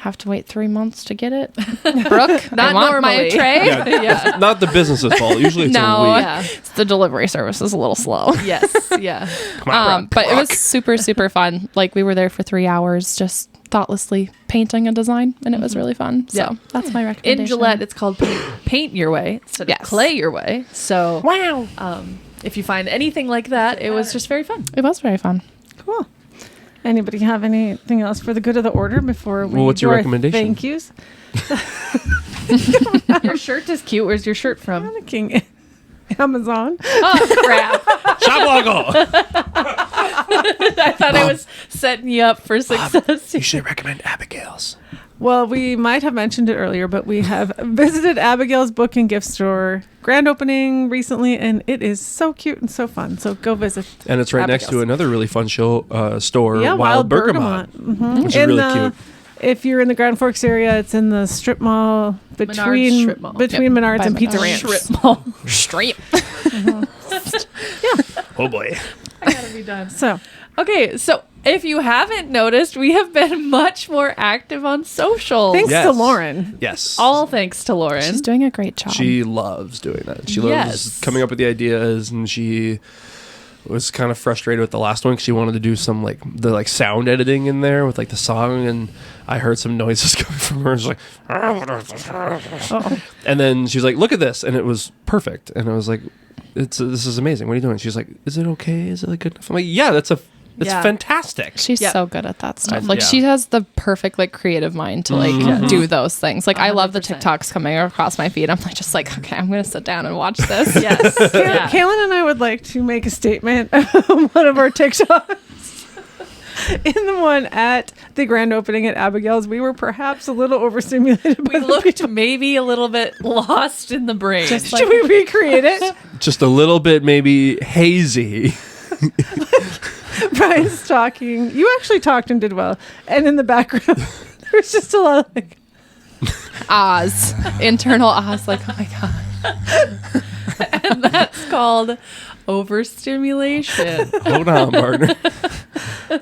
have to wait 3 months to get it. Brooke, Not I want my normally. tray. Yeah, it's not the business's fault. Usually it's No. a week. Yeah. The delivery service is a little slow. Yes. Yeah. Come on, Brooke. But it was super, super fun. Like we were there for 3 hours just thoughtlessly painting a design, and it was really fun. So Yeah. that's my recommendation. In Gillette, it's called Paint Your Way instead Yes. of Clay Your Way. So Wow. if you find anything like that, it was just very fun. It was very fun. Cool. Anybody have anything else for the good of the order before we Well, what's do your our recommendation? Thank yous. Your shirt is cute. Where's your shirt from? King Amazon. Oh, crap. Shop logo. I thought I was setting you up for success. You should recommend Abigail's. Well, we might have mentioned it earlier, but we have visited Abigail's Book and Gift Store grand opening recently, and it is so cute and so fun. So go visit. And it's right next to Abigail's. another really fun store, Yeah, Wild Bergamot, Mhm. which is really cute. If you're in the Grand Forks area, it's in the strip mall between strip mall. between Yep, Menards by and Pizza Menards. Ranch. Strip mall. Straight. Oh boy. I gotta be done. So Okay, so if you haven't noticed, we have been much more active on social. thanks Yes. to Lauren. Yes. All thanks to Lauren. She's doing a great job. She loves doing that. She loves Yes. coming up with the ideas, and she was kind of frustrated with the last one because she wanted to do some the sound editing in there with like the song, and I heard some noises coming from her. She's like, and then she's like, "Look at this," and it was perfect. And I was like, "This is amazing. What are you doing?" She's like, "Is it okay? Is it like good enough?" I'm like, "Yeah, that's a It's Yeah. fantastic. She's Yep. so good at that stuff. I- Like yeah. she has the perfect like creative mind to like do those things. Like I love the 100%. TikToks coming across my feed. I'm like just like, okay, I'm gonna sit down and watch this. Yes. Yeah. Kaylin and I would like to make a statement on one of our TikToks. In the one at the grand opening at Abigail's, we were perhaps a little overstimulated. We looked maybe a little bit lost in the brain. Just Should we recreate it? Just a little bit maybe hazy. Brian's talking. You actually talked and did well. And in the background, there's just a lot of like, Oz. Internal Oz, like, oh my god. and that's called overstimulation. Hold on, partner.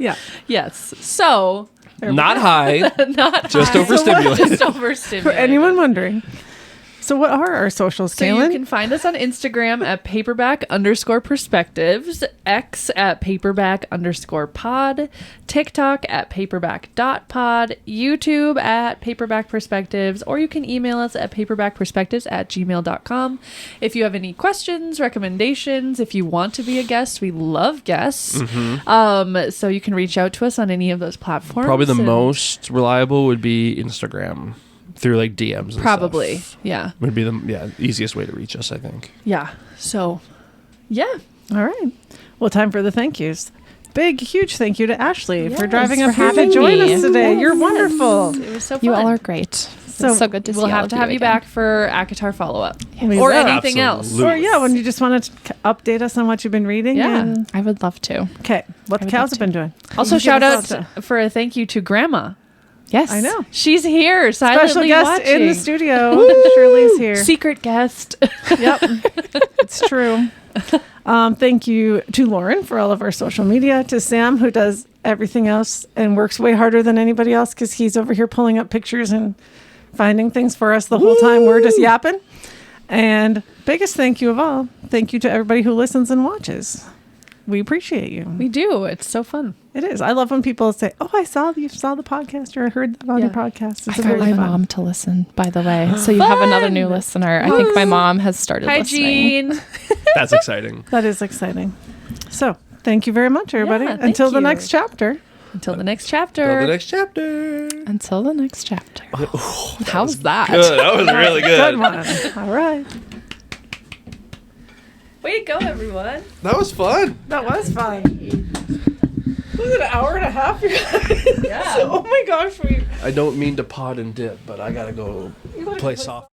yeah. Yes. So Not high. not Just high, overstimulated. Just overstimulated. For anyone wondering. So what are our socials, So Kaylin? you can find us on Instagram at paperback_perspectives, X at paperback_pod, TikTok at paperback.pod, YouTube at paperback perspectives, or you can email us at paperbackperspectives@gmail.com. If you have any questions, recommendations, if you want to be a guest, we love guests. So you can reach out to us on any of those platforms. Probably the and- most reliable would be Instagram through like DMs. And Probably. stuff. Yeah. Would be the easiest way to reach us, I think. Yeah. So, yeah. All right. Well, time for the thank yous. Big, huge thank you to Ashley for Yes, driving for up here to having join me. us today. Yes. You're wonderful. It was so fun. You all are great. So good to see We'll all have of to have you again. back for ACOTAR follow-up. We Or will. anything else. Absolutely. Or yeah, when you just want to update us on what you've been reading. Yeah. And, I would love to. okay. What the I would cows love have been doing. Also, You shout give out us lots of- for a thank you to Grandma. Yes. I know. She's here, silently Special guest watching. in the studio. Shirley's here. Secret guest. Yep. It's true. Thank you to Lauren for all of our social media, to Sam, who does everything else and works way harder than anybody else because he's over here pulling up pictures and finding things for us the whole time we're just yapping. And biggest thank you of all, thank you to everybody who listens and watches. We appreciate you. We do. It's so fun. It is. I love when people say, "Oh, you saw the podcast, or I heard that on your podcast." I It's got very my fun. mom to listen, by the way. So you have another new listener. I think my mom has started Hi, listening. Jean. That's exciting. That is exciting. So, thank you very much, everybody. Yeah, thank Until the you. next chapter. Until the next Till chapter. the next chapter. Until the next chapter. How's that? Good. That was really Good good. one. All right. Way to go, everyone. That was fun. That was fun. Was it an hour and a half? Yeah. Oh my gosh. I don't mean to pod and dip, but I gotta go You gotta play play soft.